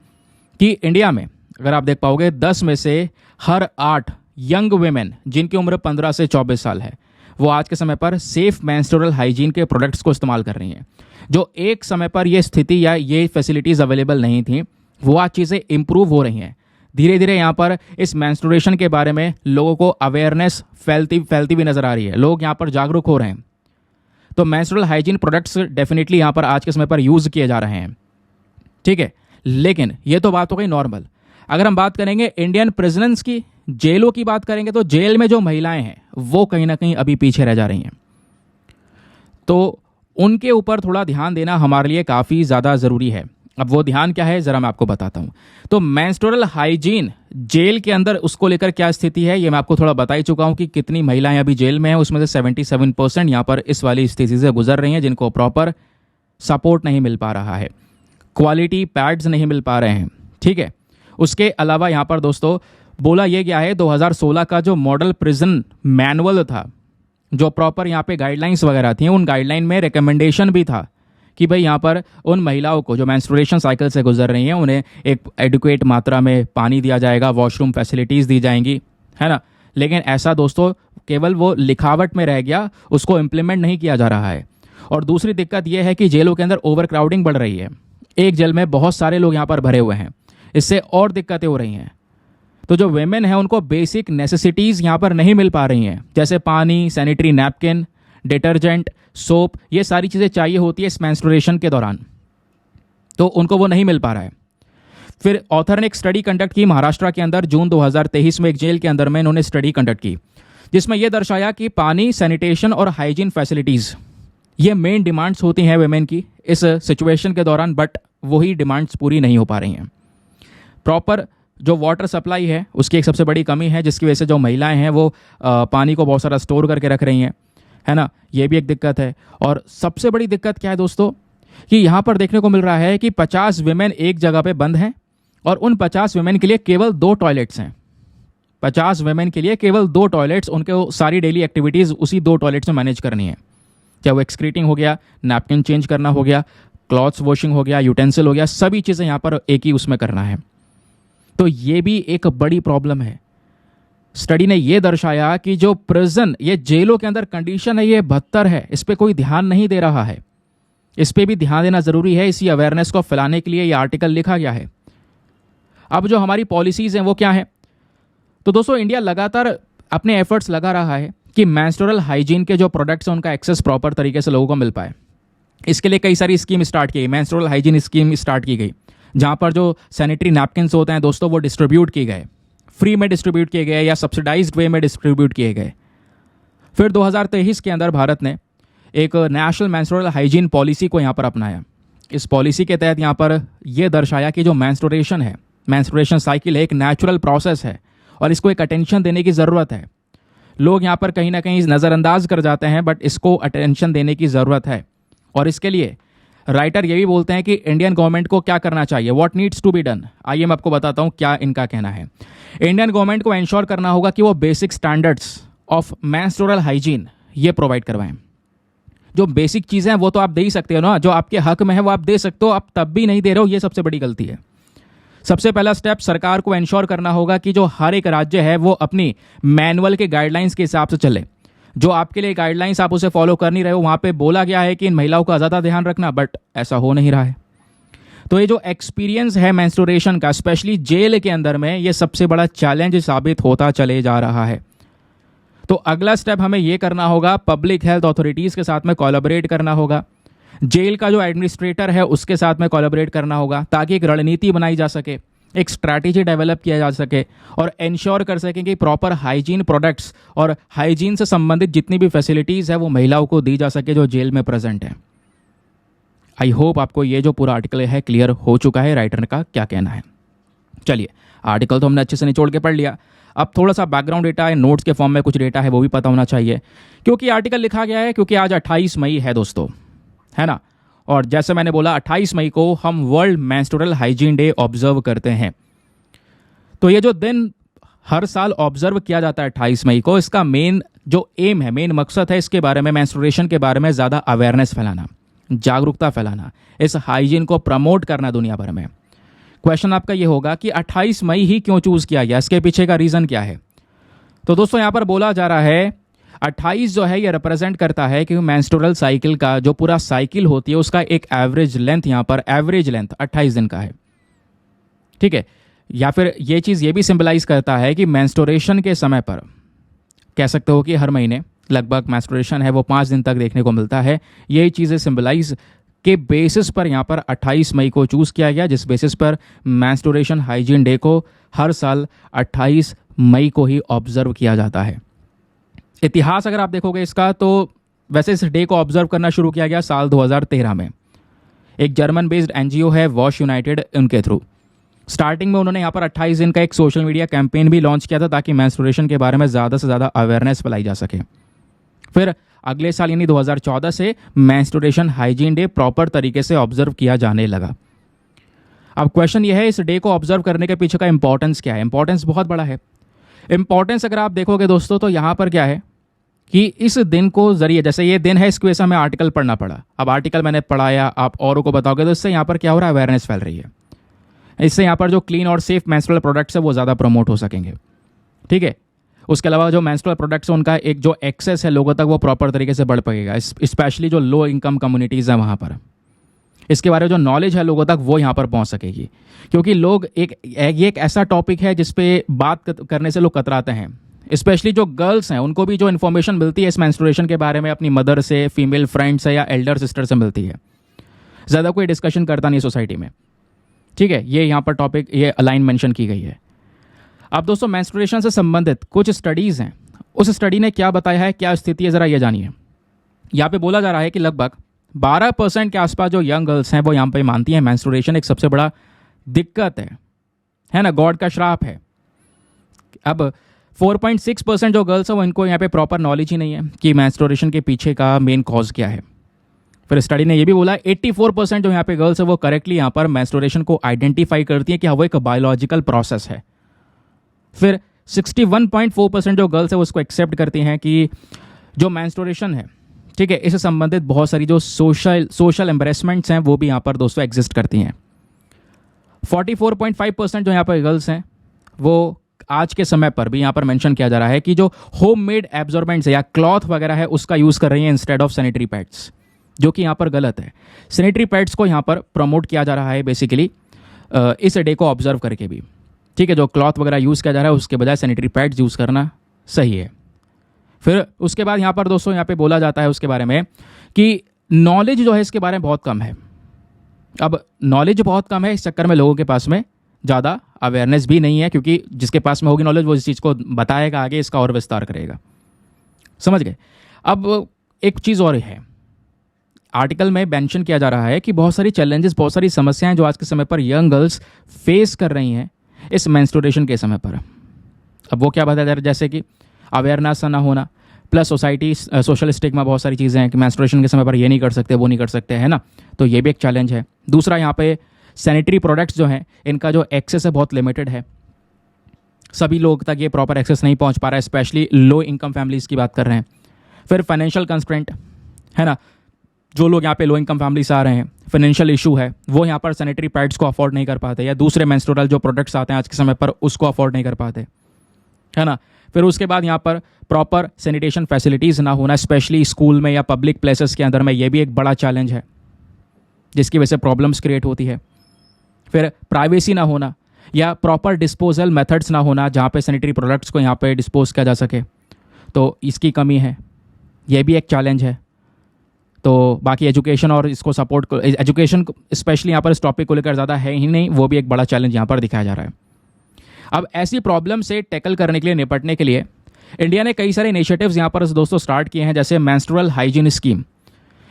कि इंडिया में अगर आप देख पाओगे 10 में से हर 8 यंग वेमेन जिनकी उम्र 15 से 24 साल है, वो आज के समय पर सेफ मेंस्ट्रुअल हाइजीन के प्रोडक्ट्स को इस्तेमाल कर रही हैं। जो एक समय पर ये स्थिति या ये फैसिलिटीज़ अवेलेबल नहीं थी, वो आज चीज़ें इंप्रूव हो रही हैं। धीरे धीरे यहाँ पर इस मेंस्ट्रुएशन के बारे में लोगों को अवेयरनेस फैलती भी नज़र आ रही है, लोग यहाँ पर जागरूक हो रहे हैं। तो मेंस्ट्रुअल हाइजीन प्रोडक्ट्स डेफिनेटली यहाँ पर आज के समय पर यूज़ किए जा रहे हैं, ठीक है। लेकिन ये तो बात हो गई नॉर्मल। अगर हम बात करेंगे इंडियन प्रिजन्स की, जेलों की बात करेंगे, तो जेल में जो महिलाएं हैं वो कहीं ना कहीं अभी पीछे रह जा रही हैं। तो उनके ऊपर थोड़ा ध्यान देना हमारे लिए काफ़ी ज़्यादा ज़रूरी है। अब वो ध्यान क्या है ज़रा मैं आपको बताता हूँ। तो मेंस्ट्रुअल हाइजीन जेल के अंदर उसको लेकर क्या स्थिति है ये मैं आपको थोड़ा बता ही चुका हूँ कि कितनी महिलाएं अभी जेल में हैं। उसमें से 77% यहाँ पर इस वाली स्थिति से गुजर रही हैं, जिनको प्रॉपर सपोर्ट नहीं मिल पा रहा है, क्वालिटी पैड्स नहीं मिल पा रहे हैं, ठीक है। उसके अलावा यहाँ पर दोस्तों बोला यह गया है 2016 का जो मॉडल प्रिजन मैनुअल था, जो प्रॉपर यहाँ पे गाइडलाइंस वगैरह थी, उन गाइडलाइन में रिकमेंडेशन भी था कि भाई यहाँ पर उन महिलाओं को जो मेंस्ट्रुएशन साइकिल से गुजर रही हैं उन्हें एक एडिक्वेट मात्रा में पानी दिया जाएगा, वॉशरूम फैसिलिटीज़ दी जाएंगी, है ना। लेकिन ऐसा दोस्तों केवल वो लिखावट में रह गया, उसको इम्प्लीमेंट नहीं किया जा रहा है। और दूसरी दिक्कत यह है कि जेलों के अंदर ओवर क्राउडिंग बढ़ रही है। एक जेल में बहुत सारे लोग यहाँ पर भरे हुए हैं, इससे और दिक्कतें हो रही हैं। तो जो वेमेन हैं उनको बेसिक नेसेसिटीज़ यहाँ पर नहीं मिल पा रही हैं, जैसे पानी, सैनिटरी नैपकिन, डिटर्जेंट, सोप, ये सारी चीज़ें चाहिए होती है इस मेंस्ट्रुएशन के दौरान, तो उनको वो नहीं मिल पा रहा है। फिर ऑथर ने एक स्टडी कंडक्ट की महाराष्ट्र के अंदर जून 2023 में, एक जेल के अंदर में इन्होंने स्टडी कंडक्ट की, जिसमें यह दर्शाया कि पानी, सैनिटेशन और हाइजीन फैसिलिटीज़ ये मेन डिमांड्स होती हैं वेमेन की इस सिचुएशन के दौरान, बट वही डिमांड्स पूरी नहीं हो पा रही हैं। प्रॉपर जो वाटर सप्लाई है उसकी एक सबसे बड़ी कमी है, जिसकी वजह से जो महिलाएं हैं वो पानी को बहुत सारा स्टोर करके रख रही हैं, है ना, ये भी एक दिक्कत है। और सबसे बड़ी दिक्कत क्या है दोस्तों, कि यहाँ पर देखने को मिल रहा है कि 50 विमेन एक जगह पे बंद हैं और उन 50 विमेन के लिए केवल 2 टॉयलेट्स हैं। 50 विमेन के लिए केवल 2 टॉयलेट्स, उनको सारी डेली एक्टिविटीज़ उसी 2 टॉयलेट्स में मैनेज करनी है, चाहे वो एक्सक्रीटिंग हो गया, नैपकिन चेंज करना हो गया, क्लॉथ्स वॉशिंग हो गया, यूटेंसिल हो गया, सभी चीज़ें यहाँ पर एक ही उसमें करना है। तो ये भी एक बड़ी प्रॉब्लम है। स्टडी ने ये दर्शाया कि जो प्रिजन, ये जेलों के अंदर कंडीशन है, ये बदतर है, इस पर कोई ध्यान नहीं दे रहा है। इस पर भी ध्यान देना ज़रूरी है। इसी अवेयरनेस को फैलाने के लिए ये आर्टिकल लिखा गया है। अब जो हमारी पॉलिसीज़ हैं वो क्या है, तो दोस्तों इंडिया लगातार अपने एफर्ट्स लगा रहा है कि मेंस्ट्रुअल हाइजीन के जो प्रोडक्ट्स हैं उनका एक्सेस प्रॉपर तरीके से लोगों को मिल पाए। इसके लिए कई सारी स्कीम स्टार्ट की गई, मेंस्ट्रुअल हाइजीन स्कीम स्टार्ट की गई, जहाँ पर जो सैनिटरी नैपकिन्स होते हैं दोस्तों वो डिस्ट्रीब्यूट किए गए, फ्री में डिस्ट्रीब्यूट किए गए या सब्सिडाइज्ड वे में डिस्ट्रीब्यूट किए गए। फिर 2023 के अंदर भारत ने एक नेशनल मेंस्ट्रुअल हाइजीन पॉलिसी को यहाँ पर अपनाया। इस पॉलिसी के तहत यहाँ पर यह दर्शाया कि जो मेंस्ट्रुएशन है, मेंस्ट्रुएशन साइकिल है, एक नेचुरल प्रोसेस है और इसको एक अटेंशन देने की ज़रूरत है। लोग यहाँ पर कहीं ना कहीं नज़रअंदाज कर जाते हैं, बट इसको अटेंशन देने की ज़रूरत है। और इसके लिए राइटर ये भी बोलते हैं कि इंडियन गवर्नमेंट को क्या करना चाहिए, what needs to be done. आइए मैं आपको बताता हूँ क्या इनका कहना है। इंडियन गवर्नमेंट को एंश्योर करना होगा कि वो basic standards of menstrual hygiene ये प्रोवाइड करवाएं। जो बेसिक चीज़ें हैं वो तो आप दे ही सकते हो ना, जो आपके हक में है वो आप दे सकते हो, आप तब भी नहीं दे रहे हो, ये सबसे बड़ी गलती है। सबसे पहला स्टेप सरकार को एंश्योर करना होगा कि जो हर एक राज्य है वो अपनी मैनुअल के गाइडलाइंस के हिसाब से चले। जो आपके लिए गाइडलाइंस आप उसे फॉलो कर नहीं रहे हो, वहाँ पे बोला गया है कि इन महिलाओं का ज़्यादा ध्यान रखना, बट ऐसा हो नहीं रहा है। तो ये जो एक्सपीरियंस है मेंस्ट्रुएशन का, स्पेशली जेल के अंदर में, ये सबसे बड़ा चैलेंज साबित होता चले जा रहा है। तो अगला स्टेप हमें ये करना होगा, पब्लिक हेल्थ अथॉरिटीज़ के साथ में कोलैबोरेट करना होगा, जेल का जो एडमिनिस्ट्रेटर है उसके साथ में कोलैबोरेट करना होगा, ताकि एक रणनीति बनाई जा सके, एक स्ट्रैटेजी डेवलप किया जा सके और इंश्योर कर सकें कि प्रॉपर हाइजीन प्रोडक्ट्स और हाइजीन से संबंधित जितनी भी फैसिलिटीज़ है वो महिलाओं को दी जा सके जो जेल में प्रेजेंट है। आई होप आपको ये जो पूरा आर्टिकल है क्लियर हो चुका है राइटर का क्या कहना है। चलिए, आर्टिकल तो हमने अच्छे से निचोड़ के पढ़ लिया, अब थोड़ा सा बैकग्राउंड डेटा है, नोट्स के फॉर्म में कुछ डेटा है वो भी पता होना चाहिए, क्योंकि आर्टिकल लिखा गया है क्योंकि आज 28 मई है दोस्तों, है ना। और जैसे मैंने बोला 28 मई को हम world menstrual hygiene day observe करते हैं। तो ये जो दिन हर साल ऑब्जर्व किया जाता है 28 मई को, इसका मेन जो एम है, मेन मकसद है इसके बारे में, मेंस्ट्रुएशन के बारे में ज़्यादा अवेयरनेस फैलाना, जागरूकता फैलाना, इस हाइजीन को प्रमोट करना दुनिया भर में। क्वेश्चन आपका ये होगा कि 28 मई ही क्यों चूज़ किया गया, इसके पीछे का रीज़न क्या है। तो दोस्तों यहाँ पर बोला जा रहा है 28 जो है ये रिप्रेजेंट करता है कि मेंस्ट्रुअल साइकिल का जो पूरा साइकिल होती है उसका एक एवरेज लेंथ, यहाँ पर एवरेज लेंथ 28 दिन का है, ठीक है। या फिर ये चीज़ ये भी सिंबलाइज करता है कि मेंस्ट्रुएशन के समय पर, कह सकते हो कि हर महीने लगभग मेंस्ट्रुएशन है वो 5 दिन तक देखने को मिलता है। यही चीज़ें सिंबलाइज के बेसिस पर यहाँ पर 28 मई को चूज़ किया गया, जिस बेसिस पर मेंस्ट्रुएशन हाइजीन डे को हर साल 28 मई को ही ऑब्जर्व किया जाता है। इतिहास अगर आप देखोगे इसका, तो वैसे इस डे को ऑब्जर्व करना शुरू किया गया साल 2013 में। एक जर्मन बेस्ड एनजीओ है वॉश यूनाइटेड, उनके थ्रू स्टार्टिंग में उन्होंने यहाँ पर 28 दिन का एक सोशल मीडिया कैंपेन भी लॉन्च किया था ताकि मेंस्ट्रुएशन के बारे में ज़्यादा से ज़्यादा अवेयरनेस फैलाई जा सके। फिर अगले साल यानी 2014 से मेंस्ट्रुएशन हाइजीन डे प्रॉपर तरीके से ऑब्जर्व किया जाने लगा। अब क्वेश्चन यह है, इस डे को ऑब्जर्व करने के पीछे का इंपॉर्टेंस क्या है। इंपॉर्टेंस बहुत बड़ा है। इंपॉर्टेंस अगर आप देखोगे दोस्तों तो यहाँ पर क्या है कि इस दिन को जरिए, जैसे ये दिन है इसकी वजह से हमें आर्टिकल पढ़ना पड़ा, अब आर्टिकल मैंने पढ़ाया, आप औरों को बताओगे तो इससे यहाँ पर क्या हो रहा है, अवेयरनेस फैल रही है। इससे यहाँ पर जो क्लीन और सेफ मेंस्ट्रुअल प्रोडक्ट्स है वो ज़्यादा प्रमोट हो सकेंगे, ठीक है। उसके अलावा जो मेंस्ट्रुअल प्रोडक्ट्स है उनका एक जो एक्सेस है लोगों तक वो प्रॉपर तरीके से बढ़ पाएगा, स्पेशली जो लो इनकम कम्युनिटीज़ हैं वहाँ पर। इसके बारे में जो नॉलेज है लोगों तक वो यहाँ पर पहुँच सकेगी, क्योंकि लोग ये एक ऐसा टॉपिक है जिस पे बात करने से लोग कतराते हैं, स्पेशली जो गर्ल्स हैं उनको भी जो इन्फॉर्मेशन मिलती है इस मेंस्ट्रुएशन के बारे में अपनी मदर से, फीमेल फ्रेंड से या एल्डर सिस्टर से मिलती है। ज़्यादा कोई डिस्कशन करता नहीं सोसाइटी में, ठीक है। ये यहाँ पर टॉपिक, ये अलाइन मेंशन की गई है। अब दोस्तों मेंस्ट्रुएशन से संबंधित कुछ स्टडीज़ हैं, उस स्टडी ने क्या बताया है, क्या स्थिति है, ज़रा ये जानिए। यहाँ पे बोला जा रहा है कि लगभग 12% के आसपास जो यंग गर्ल्स हैं वो यहाँ पे मानती हैं मेंस्ट्रुएशन एक सबसे बड़ा दिक्कत है ना, गॉड का श्राप है। अब 4.6% जो गर्ल्स हैं वो इनको यहाँ पे प्रॉपर नॉलेज ही नहीं है कि मेंस्ट्रुएशन के पीछे का मेन कॉज क्या है। फिर स्टडी ने ये भी बोला 84% जो यहाँ पे गर्ल्स है वो करेक्टली यहाँ पर मेंस्ट्रुएशन को आइडेंटिफाई करती है कि हाँ वो एक बायोलॉजिकल प्रोसेस है। फिर 61.4% जो गर्ल्स है वो उसको एक्सेप्ट करती हैं कि जो मेंस्ट्रुएशन है, ठीक है, इससे संबंधित बहुत सारी जो सोशल एम्बरेसमेंट्स हैं वो भी यहाँ पर दोस्तों एग्जिस्ट करती हैं। 44.5% जो यहाँ पर गर्ल्स हैं वो आज के समय पर भी यहाँ पर मेंशन किया जा रहा है कि जो होममेड एब्जॉर्बेंट्स या क्लॉथ वगैरह है उसका यूज़ कर रही हैं इंस्टेड ऑफ सैनिटरी पैड्स, जो कि यहाँ पर गलत है। सैनिटरी पैड्स को यहाँ पर प्रमोट किया जा रहा है बेसिकली इस डे को ऑब्जर्व करके भी, ठीक है। जो क्लॉथ वगैरह यूज़ किया जा रहा है उसके बजाय सैनिटरी पैड्स यूज़ करना सही है। फिर उसके बाद यहाँ पर दोस्तों यहाँ पे बोला जाता है उसके बारे में कि नॉलेज जो है इसके बारे में बहुत कम है। अब नॉलेज बहुत कम है, इस चक्कर में लोगों के पास में ज़्यादा अवेयरनेस भी नहीं है, क्योंकि जिसके पास में होगी नॉलेज वो इस चीज़ को बताएगा आगे, इसका और विस्तार करेगा। समझ गए। अब एक चीज़ और है, आर्टिकल में मेंशन किया जा रहा है कि बहुत सारी चैलेंजेस, बहुत सारी समस्याएं जो आज के समय पर यंग गर्ल्स फेस कर रही हैं इस मेंस्ट्रुएशन के समय पर। अब वो क्या बताया जा रहा है, जैसे कि अवेयरनेस ना होना, प्लस सोसाइटी सोशल स्टिग्मा, बहुत सारी चीज़ें हैं कि मेंस्ट्रुएशन के समय पर ये नहीं कर सकते, वो नहीं कर सकते, है ना। तो ये भी एक चैलेंज है। दूसरा यहाँ पे सैनिटरी प्रोडक्ट्स जो हैं इनका जो एक्सेस है बहुत लिमिटेड है, सभी लोग तक ये प्रॉपर एक्सेस नहीं पहुँच पा रहा है, स्पेशली लो इनकम फैमिलीज़ की बात कर रहे हैं। फिर फाइनेंशियल कंस्ट्रेंट, है ना, जो लोग यहाँ पे लो इनकम फैमिली से आ रहे हैं, फाइनेंशियल इशू है, वो यहाँ पर सैनिटरी पैड्स को अफोर्ड नहीं कर पाते, या दूसरे मेंस्ट्रुअल जो प्रोडक्ट्स आते हैं आज के समय पर उसको अफोर्ड नहीं कर पाते, है ना। फिर उसके बाद यहाँ पर प्रॉपर सैनिटेशन फैसिलिटीज़ ना होना, स्पेशली स्कूल में या पब्लिक प्लेसेस के अंदर में, ये भी एक बड़ा चैलेंज है जिसकी वजह से प्रॉब्लम्स क्रिएट होती है। फिर प्राइवेसी ना होना या प्रॉपर डिस्पोजल मेथड्स ना होना जहाँ पे सैनिटरी प्रोडक्ट्स को यहाँ पे डिस्पोज किया जा सके, तो इसकी कमी है, ये भी एक चैलेंज है। तो बाकी एजुकेशन और इसको सपोर्ट, एजुकेशन स्पेशली यहाँ पर इस टॉपिक को लेकर ज़्यादा है ही नहीं, वो भी एक बड़ा चैलेंज यहाँ पर दिखाया जा रहा है। अब ऐसी प्रॉब्लम से टैकल करने के लिए, निपटने के लिए इंडिया ने कई सारे इनिशिएटिव्स यहाँ पर दोस्तों स्टार्ट किए हैं, जैसे मेंस्ट्रुअल हाइजीन स्कीम।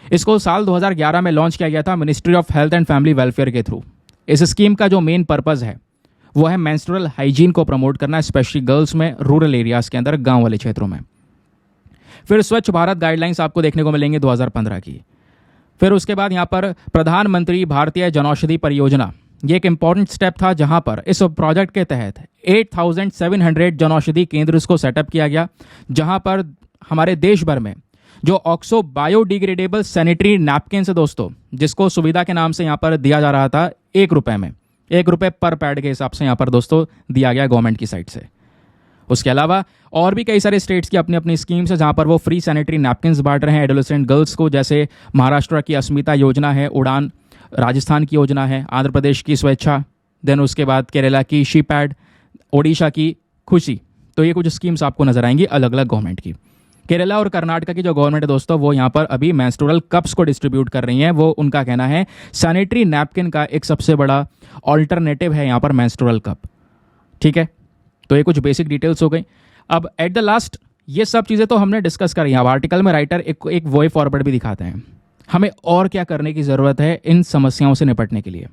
इसको साल 2011 में लॉन्च किया गया था ministry of health and family welfare के थ्रू। इस स्कीम का जो मेन पर्पज़ है वो है मेंस्ट्रुअल हाइजीन को प्रमोट करना, स्पेशली गर्ल्स में, रूरल एरियाज़ के अंदर, गाँव वाले क्षेत्रों में। फिर स्वच्छ भारत गाइडलाइंस आपको देखने को मिलेंगे 2015 की। फिर उसके बाद यहाँ पर प्रधानमंत्री भारतीय जनौषधि परियोजना, ये एक इंपॉर्टेंट स्टेप था जहाँ पर इस प्रोजेक्ट के तहत 8700 जनौषधि केंद्र को सेटअप किया गया, जहाँ पर हमारे देश भर में जो ऑक्सो बायोडिग्रेडेबल सैनिटरी नैपकिन है दोस्तों, जिसको सुविधा के नाम से यहाँ पर दिया जा रहा था 1 रुपये में, 1 रुपये पर पैड के हिसाब से यहाँ पर दोस्तों दिया गया गवर्नमेंट की साइड से। उसके अलावा और भी कई सारे स्टेट्स की अपनी अपनी स्कीम्स है जहाँ पर वो फ्री सैनिटरी नैपकिन्स बांट रहे हैं एडोलेसेंट गर्ल्स को, जैसे महाराष्ट्र की अस्मिता योजना है, उड़ान राजस्थान की योजना है, आंध्र प्रदेश की स्वेच्छा, देन उसके बाद केरला की शी पैड, ओडिशा की खुशी। तो ये कुछ स्कीम्स आपको नजर आएंगी अलग अलग गवर्नमेंट की। केरला और कर्नाटक की जो गवर्नमेंट है दोस्तों वो यहाँ पर अभी मेंस्ट्रुअल कप्स को डिस्ट्रीब्यूट कर रही हैं। वो उनका कहना है सैनिटरी नैपकिन का एक सबसे बड़ा ऑल्टरनेटिव है यहाँ पर मेंस्ट्रुअल कप, ठीक है। तो ये कुछ बेसिक डिटेल्स हो गई। अब एट द लास्ट ये सब चीज़ें तो हमने डिस्कस करी। अब आर्टिकल में राइटर एक वे फॉरवर्ड भी दिखाते हैं, हमें और क्या करने की ज़रूरत है इन समस्याओं से निपटने के लिए।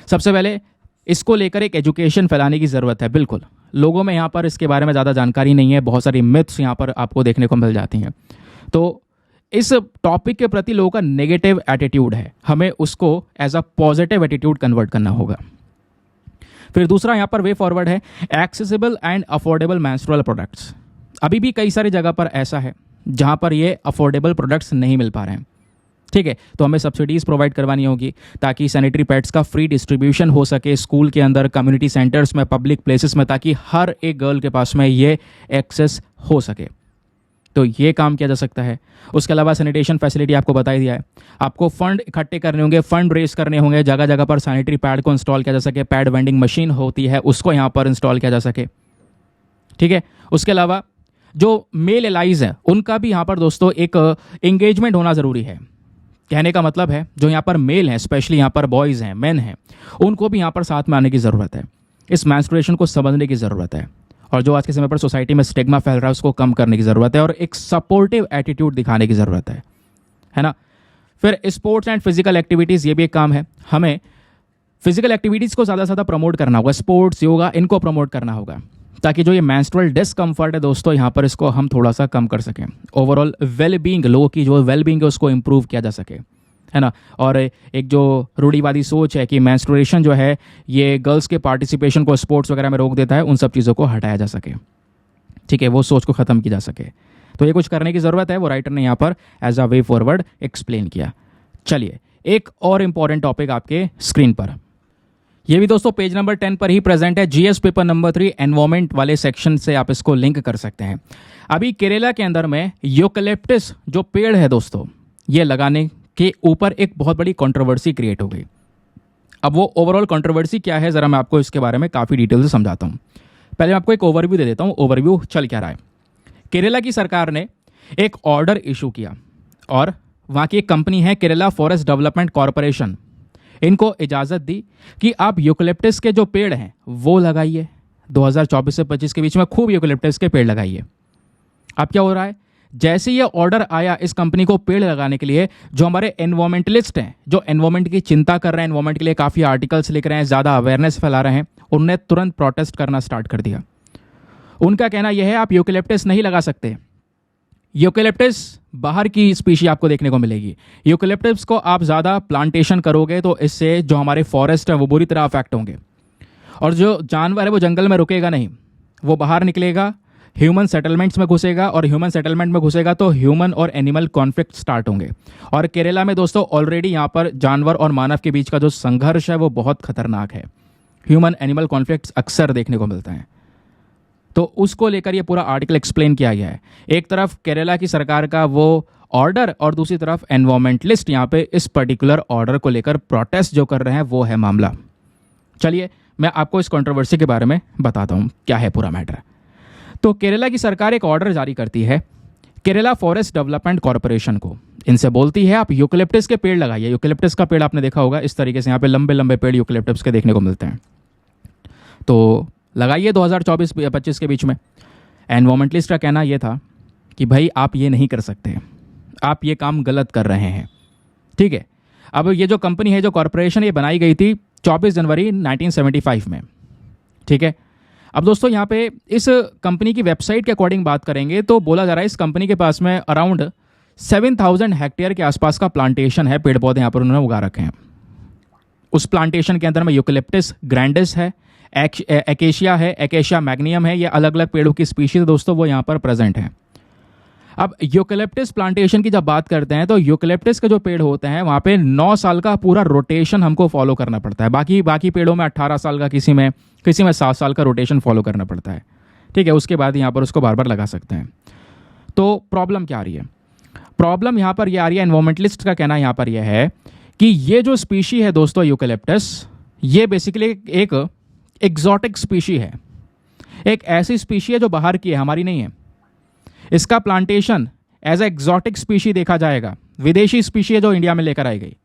सबसे पहले इसको लेकर एक एजुकेशन फैलाने की ज़रूरत है। बिल्कुल, लोगों में यहाँ पर इसके बारे में ज़्यादा जानकारी नहीं है, बहुत सारी मिथ्स यहाँ पर आपको देखने को मिल जाती हैं। तो इस टॉपिक के प्रति लोगों का नेगेटिव एटीट्यूड है, हमें उसको as a positive attitude convert करना होगा। फिर दूसरा यहाँ पर वे फॉरवर्ड है accessible and affordable menstrual products. अभी भी कई सारी जगह पर ऐसा है जहाँ पर ये अफोर्डेबल प्रोडक्ट्स नहीं मिल पा रहे हैं, ठीक है। तो हमें सब्सिडीज़ प्रोवाइड करवानी होगी ताकि सैनिटरी पैड्स का फ्री डिस्ट्रीब्यूशन हो सके स्कूल के अंदर, कम्युनिटी सेंटर्स में, पब्लिक प्लेसेस में, ताकि हर एक गर्ल के पास में ये एक्सेस हो सके। तो ये काम किया जा सकता है। उसके अलावा सैनिटेशन फैसिलिटी आपको बता ही दिया है, आपको फंड इकट्ठे करने होंगे, फंड रेस करने होंगे, जगह जगह पर सैनिटरी पैड को इंस्टॉल किया जा सके, पैड वेंडिंग मशीन होती है उसको यहाँ पर इंस्टॉल किया जा सके, ठीक है। उसके अलावा जो मेल एलाइज हैं उनका भी यहाँ पर दोस्तों एक एंगेजमेंट होना ज़रूरी है। कहने का मतलब है जो यहाँ पर मेल हैं, स्पेशली यहाँ पर बॉयज़ हैं, मेन हैं, उनको भी यहाँ पर साथ में आने की ज़रूरत है। इस मेंस्ट्रुएशन को समझने की ज़रूरत है और जो आज के समय पर सोसाइटी में स्टिग्मा फैल रहा है उसको कम करने की ज़रूरत है और एक सपोर्टिव एटीट्यूड दिखाने की ज़रूरत है ना। फिर स्पोर्ट्स एंड फिजिकल एक्टिविटीज़, ये भी एक काम है। हमें फिजिकल एक्टिविटीज़ को ज़्यादा से ज़्यादा प्रमोट करना होगा, स्पोर्ट्स, योगा, इनको प्रमोट करना होगा ताकि जो ये मेंस्ट्रुअल डिस्कम्फर्ट है दोस्तों यहाँ पर इसको हम थोड़ा सा कम कर सकें। ओवरऑल वेल बीइंग, लोगों की जो वेल बीइंग है उसको इम्प्रूव किया जा सके, है ना। और एक जो रूढ़िवादी सोच है कि मेंस्ट्रुएशन जो है ये गर्ल्स के पार्टिसिपेशन को स्पोर्ट्स वगैरह में रोक देता है, उन सब चीज़ों को हटाया जा सके, ठीक है, वो सोच को ख़त्म की जा सके। तो ये कुछ करने की ज़रूरत है, वो राइटर ने यहाँ पर as a way forward explain किया। चलिए एक और इम्पॉर्टेंट टॉपिक आपके स्क्रीन पर, ये भी दोस्तों पेज नंबर 10 पर ही प्रेजेंट है। जीएस पेपर नंबर 3 एनवायरमेंट वाले सेक्शन से आप इसको लिंक कर सकते हैं। अभी केरला के अंदर में यूकलिप्टस जो पेड़ है दोस्तों, ये लगाने के ऊपर एक बहुत बड़ी कंट्रोवर्सी क्रिएट हो गई। अब वो ओवरऑल कंट्रोवर्सी क्या है ज़रा मैं आपको इसके बारे में काफ़ी डिटेल से समझाता हूँ। पहले मैं आपको एक ओवरव्यू दे देता हूँ, ओवरव्यू चल क्या रहा है। केरला की सरकार ने एक ऑर्डर इशू किया और वहाँ की एक कंपनी है केरला फॉरेस्ट डेवलपमेंट कॉरपोरेशन, इनको इजाज़त दी कि आप यूकलिप्टस के जो पेड़ हैं वो लगाइए। 2024 से 25 के बीच में खूब यूकलिप्टस के पेड़ लगाइए। अब क्या हो रहा है, जैसे ये ऑर्डर आया इस कंपनी को पेड़ लगाने के लिए, जो हमारे एनवायरमेंटलिस्ट हैं, जो एनवायरमेंट की चिंता कर रहे हैं, एनवायरमेंट के लिए काफ़ी आर्टिकल्स लिख रहे हैं, ज़्यादा अवेयरनेस फैला रहे हैं, उनने तुरंत प्रोटेस्ट करना स्टार्ट कर दिया। उनका कहना यह है आप यूकलिप्टस नहीं लगा सकते। यूकलिप्टस बाहर की स्पीशी आपको देखने को मिलेगी। यूकलिप्टस को आप ज़्यादा प्लांटेशन करोगे तो इससे जो हमारे फॉरेस्ट है वो बुरी तरह अफेक्ट होंगे और जो जानवर है वो जंगल में रुकेगा नहीं, वो बाहर निकलेगा, ह्यूमन सेटलमेंट्स में घुसेगा और ह्यूमन सेटलमेंट में घुसेगा तो ह्यूमन और एनिमल कॉन्फ्लिक्ट स्टार्ट होंगे। और केरला में दोस्तों ऑलरेडी यहाँ पर जानवर और मानव के बीच का जो संघर्ष है वो बहुत खतरनाक है। ह्यूमन एनिमल कॉन्फ्लिक्ट्स अक्सर देखने को मिलते हैं। तो उसको लेकर ये पूरा आर्टिकल एक्सप्लेन किया गया है। एक तरफ केरला की सरकार का वो ऑर्डर और दूसरी तरफ एनवायरमेंटलिस्ट यहाँ पे इस पर्टिकुलर ऑर्डर को लेकर प्रोटेस्ट जो कर रहे हैं वो है मामला। चलिए मैं आपको इस कंट्रोवर्सी के बारे में बताता हूँ क्या है पूरा मैटर। तो केरला की सरकार एक ऑर्डर जारी करती है केरला फॉरेस्ट डेवलपमेंट कॉरपोरेशन को, इनसे बोलती है आप यूकलिप्टस के पेड़ लगाइए। यूकलिप्टस का पेड़ आपने देखा होगा इस तरीके से यहाँ पे लंबे लंबे पेड़ यूकलिप्टस के देखने को मिलते हैं, तो लगाइए 2024-25 के बीच में। एनवायरमेंटलिस्ट का कहना यह था कि भाई आप ये नहीं कर सकते, आप ये काम गलत कर रहे हैं, ठीक है। अब ये जो कंपनी है, जो कॉरपोरेशन, ये बनाई गई थी 24 जनवरी 1975 में, ठीक है। अब दोस्तों यहाँ पे इस कंपनी की वेबसाइट के अकॉर्डिंग बात करेंगे तो बोला जा रहा है इस कंपनी के पास में अराउंड 7000 हेक्टेयर के आसपास का प्लांटेशन है, पेड़ पौधे यहाँ पर उन्होंने उगा रखे हैं। उस प्लांटेशन के अंदर में यूकलिप्टस ग्रैंडिस है, एकेशिया है, एकेशिया मैग्नियम है, ये अलग अलग पेड़ों की स्पीशीज दोस्तों वो यहाँ पर प्रेजेंट हैं। अब यूकलिप्टस प्लांटेशन की जब बात करते हैं तो यूकलिप्टस के जो पेड़ होते हैं वहाँ पे 9 साल का पूरा रोटेशन हमको फॉलो करना पड़ता है। बाकी पेड़ों में 18 साल का, किसी में 7 साल का रोटेशन फॉलो करना पड़ता है, ठीक है। उसके बाद यहाँ पर उसको बार बार लगा सकते हैं। तो प्रॉब्लम क्या आ रही है? प्रॉब्लम यहाँ पर यह आ रही है, एनवायरमेंटलिस्ट का कहना यहाँ पर यह है कि ये जो स्पीशी है दोस्तों यूकलिप्टस, ये बेसिकली एक एग्जॉटिक स्पीशी है, एक ऐसी स्पीशी है जो बाहर की है, हमारी नहीं है। इसका plantation as a exotic species देखा जाएगा, विदेशी स्पीशी है जो इंडिया में लेकर आई गई।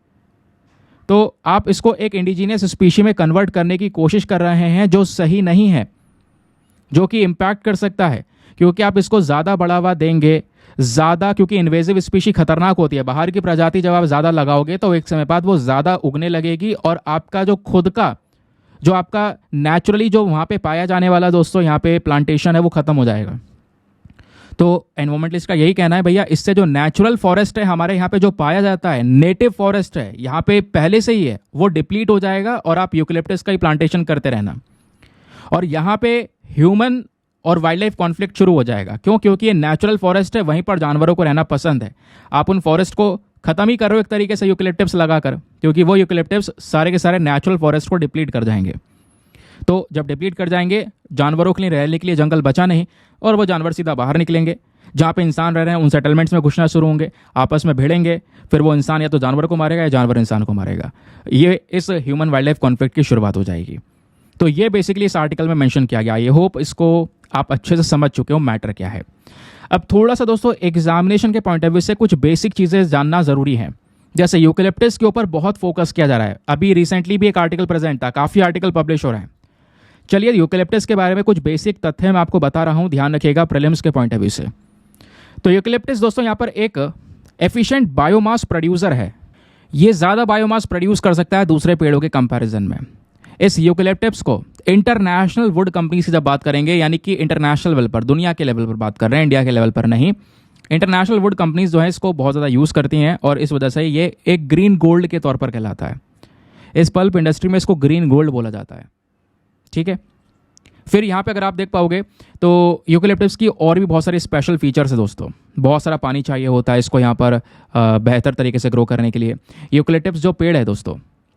तो आप इसको एक इंडिजिनियस स्पीशी में कन्वर्ट करने की कोशिश कर रहे हैं जो सही नहीं है, जो कि इम्पैक्ट कर सकता है, क्योंकि आप इसको ज़्यादा बढ़ावा देंगे, ज़्यादा, क्योंकि इन्वेजिव स्पीशी खतरनाक होती है। बाहर की प्रजाति जब आप ज़्यादा लगाओगे तो एक समय बाद वो ज़्यादा उगने लगेगी और आपका जो खुद का, जो आपका नेचुरली जो वहाँ पे पाया जाने वाला दोस्तों यहाँ पे प्लांटेशन है वो ख़त्म हो जाएगा। तो एनवायरमेंटलिस्ट का यही कहना है भैया इससे जो नेचुरल फॉरेस्ट है हमारे यहाँ पे जो पाया जाता है, नेटिव फॉरेस्ट है यहाँ पे पहले से ही है, वो डिप्लीट हो जाएगा और आप यूकलिप्टस का ही प्लांटेशन करते रहना। और यहाँ पे ह्यूमन और वाइल्ड लाइफ कॉन्फ्लिक्ट शुरू हो जाएगा। क्यों? क्योंकि ये नेचुरल फॉरेस्ट है, वहीं पर जानवरों को रहना पसंद है। आप उन फॉरेस्ट को ख़त्म ही करो एक तरीके से यूकलिप्टस लगाकर, क्योंकि वो यूकलिप्टस सारे के सारे नेचुरल फॉरेस्ट को डिप्लीट कर जाएंगे। तो जब डिप्लीट कर जाएंगे, जानवरों के लिए रहने के लिए जंगल बचा नहीं और वो जानवर सीधा बाहर निकलेंगे। जहाँ पे इंसान रह रहे हैं उन सेटलमेंट्स में घुसना शुरू होंगे, आपस में भिड़ेंगे, फिर वो इंसान या तो जानवर को मारेगा या जानवर इंसान को मारेगा। ये इस ह्यूमन वाइल्ड लाइफ कॉन्फ्लिक्ट की शुरुआत हो जाएगी। तो ये बेसिकली इस आर्टिकल में मेंशन किया गया। आई होप इसको आप अच्छे से समझ चुके हो मैटर क्या है। अब थोड़ा सा दोस्तों एग्जामिनेशन के पॉइंट ऑफ व्यू से कुछ बेसिक चीज़ें जानना ज़रूरी है। जैसे यूकेलिप्टस के ऊपर बहुत फोकस किया जा रहा है, अभी रिसेंटली भी एक आर्टिकल प्रेजेंट था, काफ़ी आर्टिकल पब्लिश हो रहे हैं। चलिए यूकेलिप्टस के बारे में कुछ बेसिक तथ्य मैं आपको बता रहा हूँ, ध्यान रखिएगा प्रीलिम्स के पॉइंट ऑफ व्यू से। तो यूकेलिप्टस दोस्तों यहाँ पर एक एफिशिएंट बायोमास प्रोड्यूसर है, ये ज़्यादा बायोमास प्रोड्यूस कर सकता है दूसरे पेड़ों के कंपैरिजन में। इस यूकेलिप्टस को इंटरनेशनल वुड कंपनी से जब बात करेंगे, यानी कि इंटरनेशनल लेवल पर, दुनिया के लेवल पर बात कर रहे हैं, इंडिया के लेवल पर नहीं, इंटरनेशनल वुड कंपनीज जो है इसको बहुत ज़्यादा यूज़ करती हैं और इस वजह से ये एक ग्रीन गोल्ड के तौर पर कहलाता है। इस पल्प इंडस्ट्री में इसको ग्रीन गोल्ड बोला जाता है, ठीक है। फिर यहाँ पे अगर आप देख पाओगे तो यूकेलिप्टस की और भी बहुत सारे स्पेशल फीचर्स है दोस्तों। बहुत सारा पानी चाहिए होता है इसको यहाँ पर बेहतर तरीके से ग्रो करने के लिए। यूकेलिप्टस जो पेड़ है दोस्तों,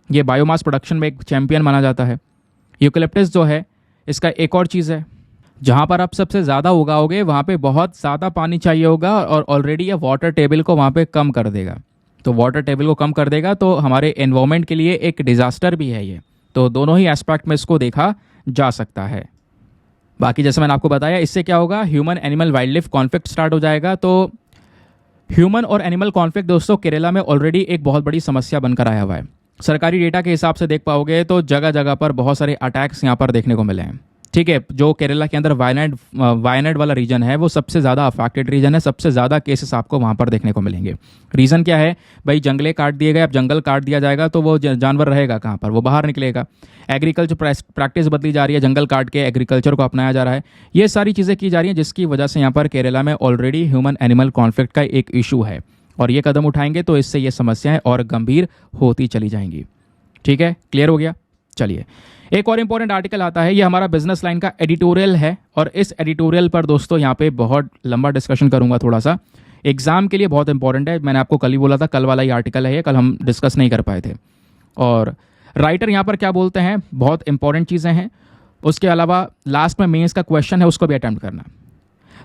ये बायोमास प्रोडक्शन में एक चैंपियन माना जाता है। यूकेलिप्टस जो है इसका एक और चीज़ है, जहाँ पर आप सबसे ज़्यादा उगाओगे वहाँ पे बहुत ज़्यादा पानी चाहिए होगा और ऑलरेडी ये वाटर टेबल को वहाँ पे कम कर देगा। तो वाटर टेबल को कम कर देगा तो हमारे एनवायरनमेंट के लिए एक डिज़ास्टर भी है ये। तो दोनों ही एस्पेक्ट में इसको देखा जा सकता है। बाकी जैसे मैंने आपको बताया, इससे क्या होगा, human animal wild life conflict start हो जाएगा। तो ह्यूमन और एनिमल कॉन्फ्लिक्ट दोस्तों केरला में ऑलरेडी एक बहुत बड़ी समस्या बनकर आया हुआ है। सरकारी डेटा के हिसाब से देख पाओगे तो जगह जगह पर बहुत सारे अटैक्स यहाँ पर देखने को मिले हैं, ठीक है। जो केरला के अंदर वायनाड वाला रीजन है वो सबसे ज़्यादा अफेक्टेड रीजन है, सबसे ज़्यादा केसेस आपको वहाँ पर देखने को मिलेंगे। रीज़न क्या है भाई, जंगलें काट दिए गए। अब जंगल काट दिया जाएगा तो वो जानवर रहेगा कहाँ पर, वो बाहर निकलेगा। एग्रीकल्चर प्रैक्टिस बदली जा रही है, जंगल काट के एग्रीकल्चर को अपनाया जा रहा है। ये सारी चीज़ें की जा रही हैं जिसकी वजह से यहाँ पर केरला में ऑलरेडी ह्यूमन एनिमल कॉन्फ्लिक्ट का एक इशू है और ये कदम उठाएंगे तो इससे ये समस्याएं और गंभीर होती चली जाएंगी, ठीक है। क्लियर हो गया। चलिए एक और इंपॉर्टेंट आर्टिकल आता है, ये हमारा बिजनेस लाइन का एडिटोरियल है और इस एडिटोरियल पर दोस्तों यहाँ पे बहुत लंबा डिस्कशन करूंगा, थोड़ा सा एग्जाम के लिए बहुत इंपॉर्टेंट है। मैंने आपको कल ही बोला था, कल वाला ही आर्टिकल है ये, कल हम डिस्कस नहीं कर पाए थे। और राइटर यहाँ पर क्या बोलते हैं, बहुत इंपॉर्टेंट चीज़ें हैं। उसके अलावा लास्ट में मेंस का क्वेश्चन है, उसको भी अटेम्प्ट करना।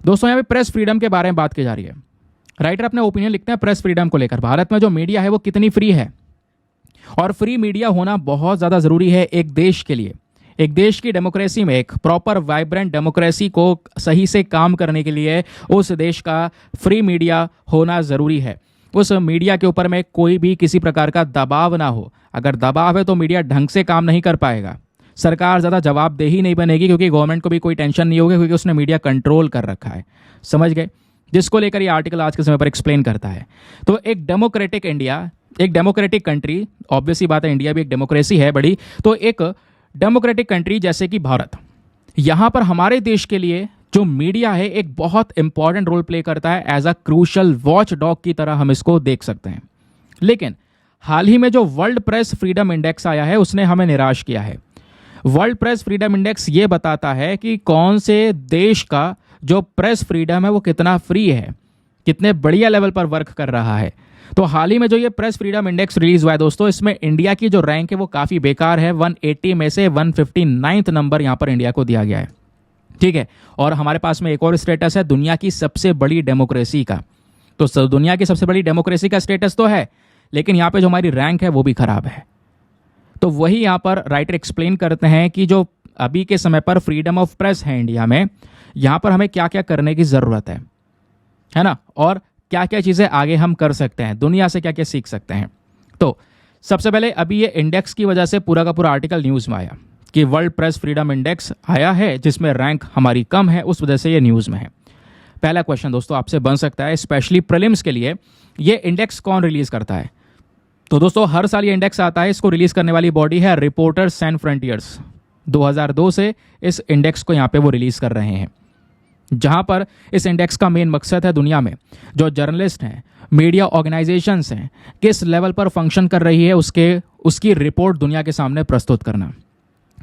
दोस्तों यहाँ पे प्रेस फ्रीडम के बारे में बात की जा रही है। राइटर अपने ओपिनियन लिखते हैं प्रेस फ्रीडम को लेकर, भारत में जो मीडिया है वो कितनी फ्री है और फ्री मीडिया होना बहुत ज़्यादा ज़रूरी है एक देश के लिए। एक देश की डेमोक्रेसी में, एक प्रॉपर वाइब्रेंट डेमोक्रेसी को सही से काम करने के लिए उस देश का फ्री मीडिया होना ज़रूरी है। उस मीडिया के ऊपर में कोई भी किसी प्रकार का दबाव ना हो। अगर दबाव है तो मीडिया ढंग से काम नहीं कर पाएगा, सरकार ज़्यादा जवाबदेही नहीं बनेगी, क्योंकि गवर्नमेंट को भी कोई टेंशन नहीं होगी क्योंकि उसने मीडिया कंट्रोल कर रखा है। समझ गए, जिसको लेकर ये आर्टिकल आज के समय पर एक्सप्लेन करता है। तो एक डेमोक्रेटिक इंडिया, एक डेमोक्रेटिक कंट्री, ऑब्वियसली बात है इंडिया भी एक डेमोक्रेसी है बड़ी, तो एक डेमोक्रेटिक कंट्री जैसे कि भारत, यहाँ पर हमारे देश के लिए जो मीडिया है एक बहुत इंपॉर्टेंट रोल प्ले करता है। As a crucial watchdog की तरह हम इसको देख सकते हैं। लेकिन हाल ही में जो वर्ल्ड प्रेस फ्रीडम इंडेक्स आया है उसने हमें निराश किया है। वर्ल्ड प्रेस फ्रीडम इंडेक्स ये बताता है कि कौन से देश का जो प्रेस फ्रीडम है वो कितना फ्री है, कितने बढ़िया लेवल पर वर्क कर रहा है। तो हाल ही में जो ये प्रेस फ्रीडम इंडेक्स रिलीज हुआ है दोस्तों, इसमें इंडिया की जो रैंक है वो काफ़ी बेकार है। 180 में से 159 नंबर यहाँ पर इंडिया को दिया गया है, ठीक है। और हमारे पास में एक और स्टेटस है दुनिया की सबसे बड़ी डेमोक्रेसी का। तो दुनिया की सबसे बड़ी डेमोक्रेसी का स्टेटस तो है, लेकिन यहाँ पे जो हमारी रैंक है वो भी खराब है। तो वही यहाँ पर राइटर एक्सप्लेन करते हैं कि जो अभी के समय पर फ्रीडम ऑफ प्रेस है इंडिया में, यहाँ पर हमें क्या क्या करने की ज़रूरत है ना, और क्या क्या चीज़ें आगे हम कर सकते हैं, दुनिया से क्या क्या सीख सकते हैं। तो सबसे पहले अभी ये इंडेक्स की वजह से पूरा का पूरा आर्टिकल न्यूज़ में आया कि वर्ल्ड प्रेस फ्रीडम इंडेक्स आया है जिसमें रैंक हमारी कम है, उस वजह से ये न्यूज़ में है। पहला क्वेश्चन दोस्तों आपसे बन सकता है, स्पेशली प्रीलिम्स के लिए, ये इंडेक्स कौन रिलीज़ करता है। तो दोस्तों हर साल ये इंडेक्स आता है, इसको रिलीज़ करने वाली बॉडी है रिपोर्टर्स सैन फ्रंटियर्स। 2002 से इस इंडेक्स को यहाँ पे वो रिलीज़ कर रहे हैं, जहाँ पर इस इंडेक्स का मेन मकसद है दुनिया में जो जर्नलिस्ट हैं, मीडिया ऑर्गेनाइजेशंस हैं, किस लेवल पर फंक्शन कर रही है उसकी रिपोर्ट दुनिया के सामने प्रस्तुत करना,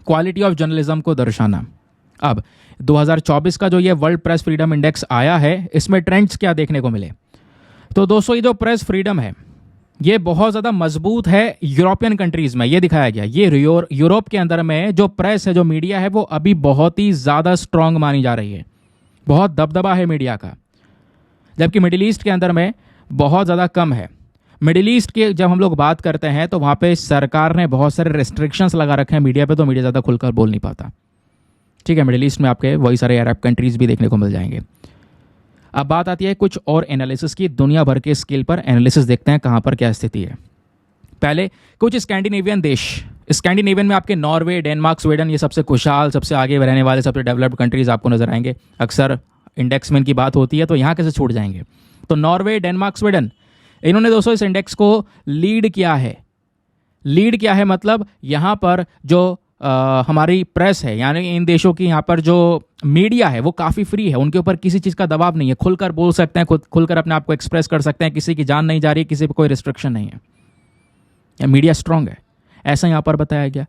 क्वालिटी ऑफ जर्नलिज्म को दर्शाना। अब 2024 का जो ये वर्ल्ड प्रेस फ्रीडम इंडेक्स आया है, इसमें ट्रेंड्स क्या देखने को मिले। तो दोस्तों ये जो प्रेस फ्रीडम है ये बहुत ज़्यादा मजबूत है यूरोपियन कंट्रीज़ में, ये दिखाया गया। ये यूरोप के अंदर में जो प्रेस है, जो मीडिया है, वो अभी बहुत ही ज़्यादा स्ट्रांग मानी जा रही है, बहुत दबदबा है मीडिया का। जबकि मिडिल ईस्ट के अंदर में बहुत ज़्यादा कम है। मिडिल ईस्ट के जब हम लोग बात करते हैं तो वहाँ पे सरकार ने बहुत सारे रेस्ट्रिक्शंस लगा रखे हैं मीडिया पे, तो मीडिया ज़्यादा खुलकर बोल नहीं पाता। ठीक है, मिडिल ईस्ट में आपके वही सारे अरब कंट्रीज़ भी देखने को मिल जाएंगे। अब बात आती है कुछ और एनालिसिस की, दुनिया भर के स्केल पर एनालिसिस देखते हैं कहाँ पर क्या स्थिति है। पहले कुछ स्कैंडिनेवियन देश, स्कैंडिनेवियन में आपके नॉर्वे, डेनमार्क, स्वीडन, ये सबसे खुशहाल, सबसे आगे रहने वाले, सबसे डेवलप्ड कंट्रीज आपको नजर आएंगे। अक्सर इंडेक्स में इनकी बात होती है तो यहाँ कैसे छूट जाएंगे। तो नॉर्वे, डेनमार्क, स्वीडन, इन्होंने दोस्तों इस इंडेक्स को लीड किया है। लीड किया है मतलब यहाँ पर जो हमारी प्रेस है, यानी इन देशों की यहाँ पर जो मीडिया है वो काफ़ी फ्री है, उनके ऊपर किसी चीज़ का दबाव नहीं है, खुलकर बोल सकते हैं, खुलकर अपने आप को एक्सप्रेस कर सकते हैं, किसी की जान नहीं जा रही, किसी पर कोई रिस्ट्रिक्शन नहीं है, मीडिया स्ट्रांग है, ऐसा यहाँ पर बताया गया।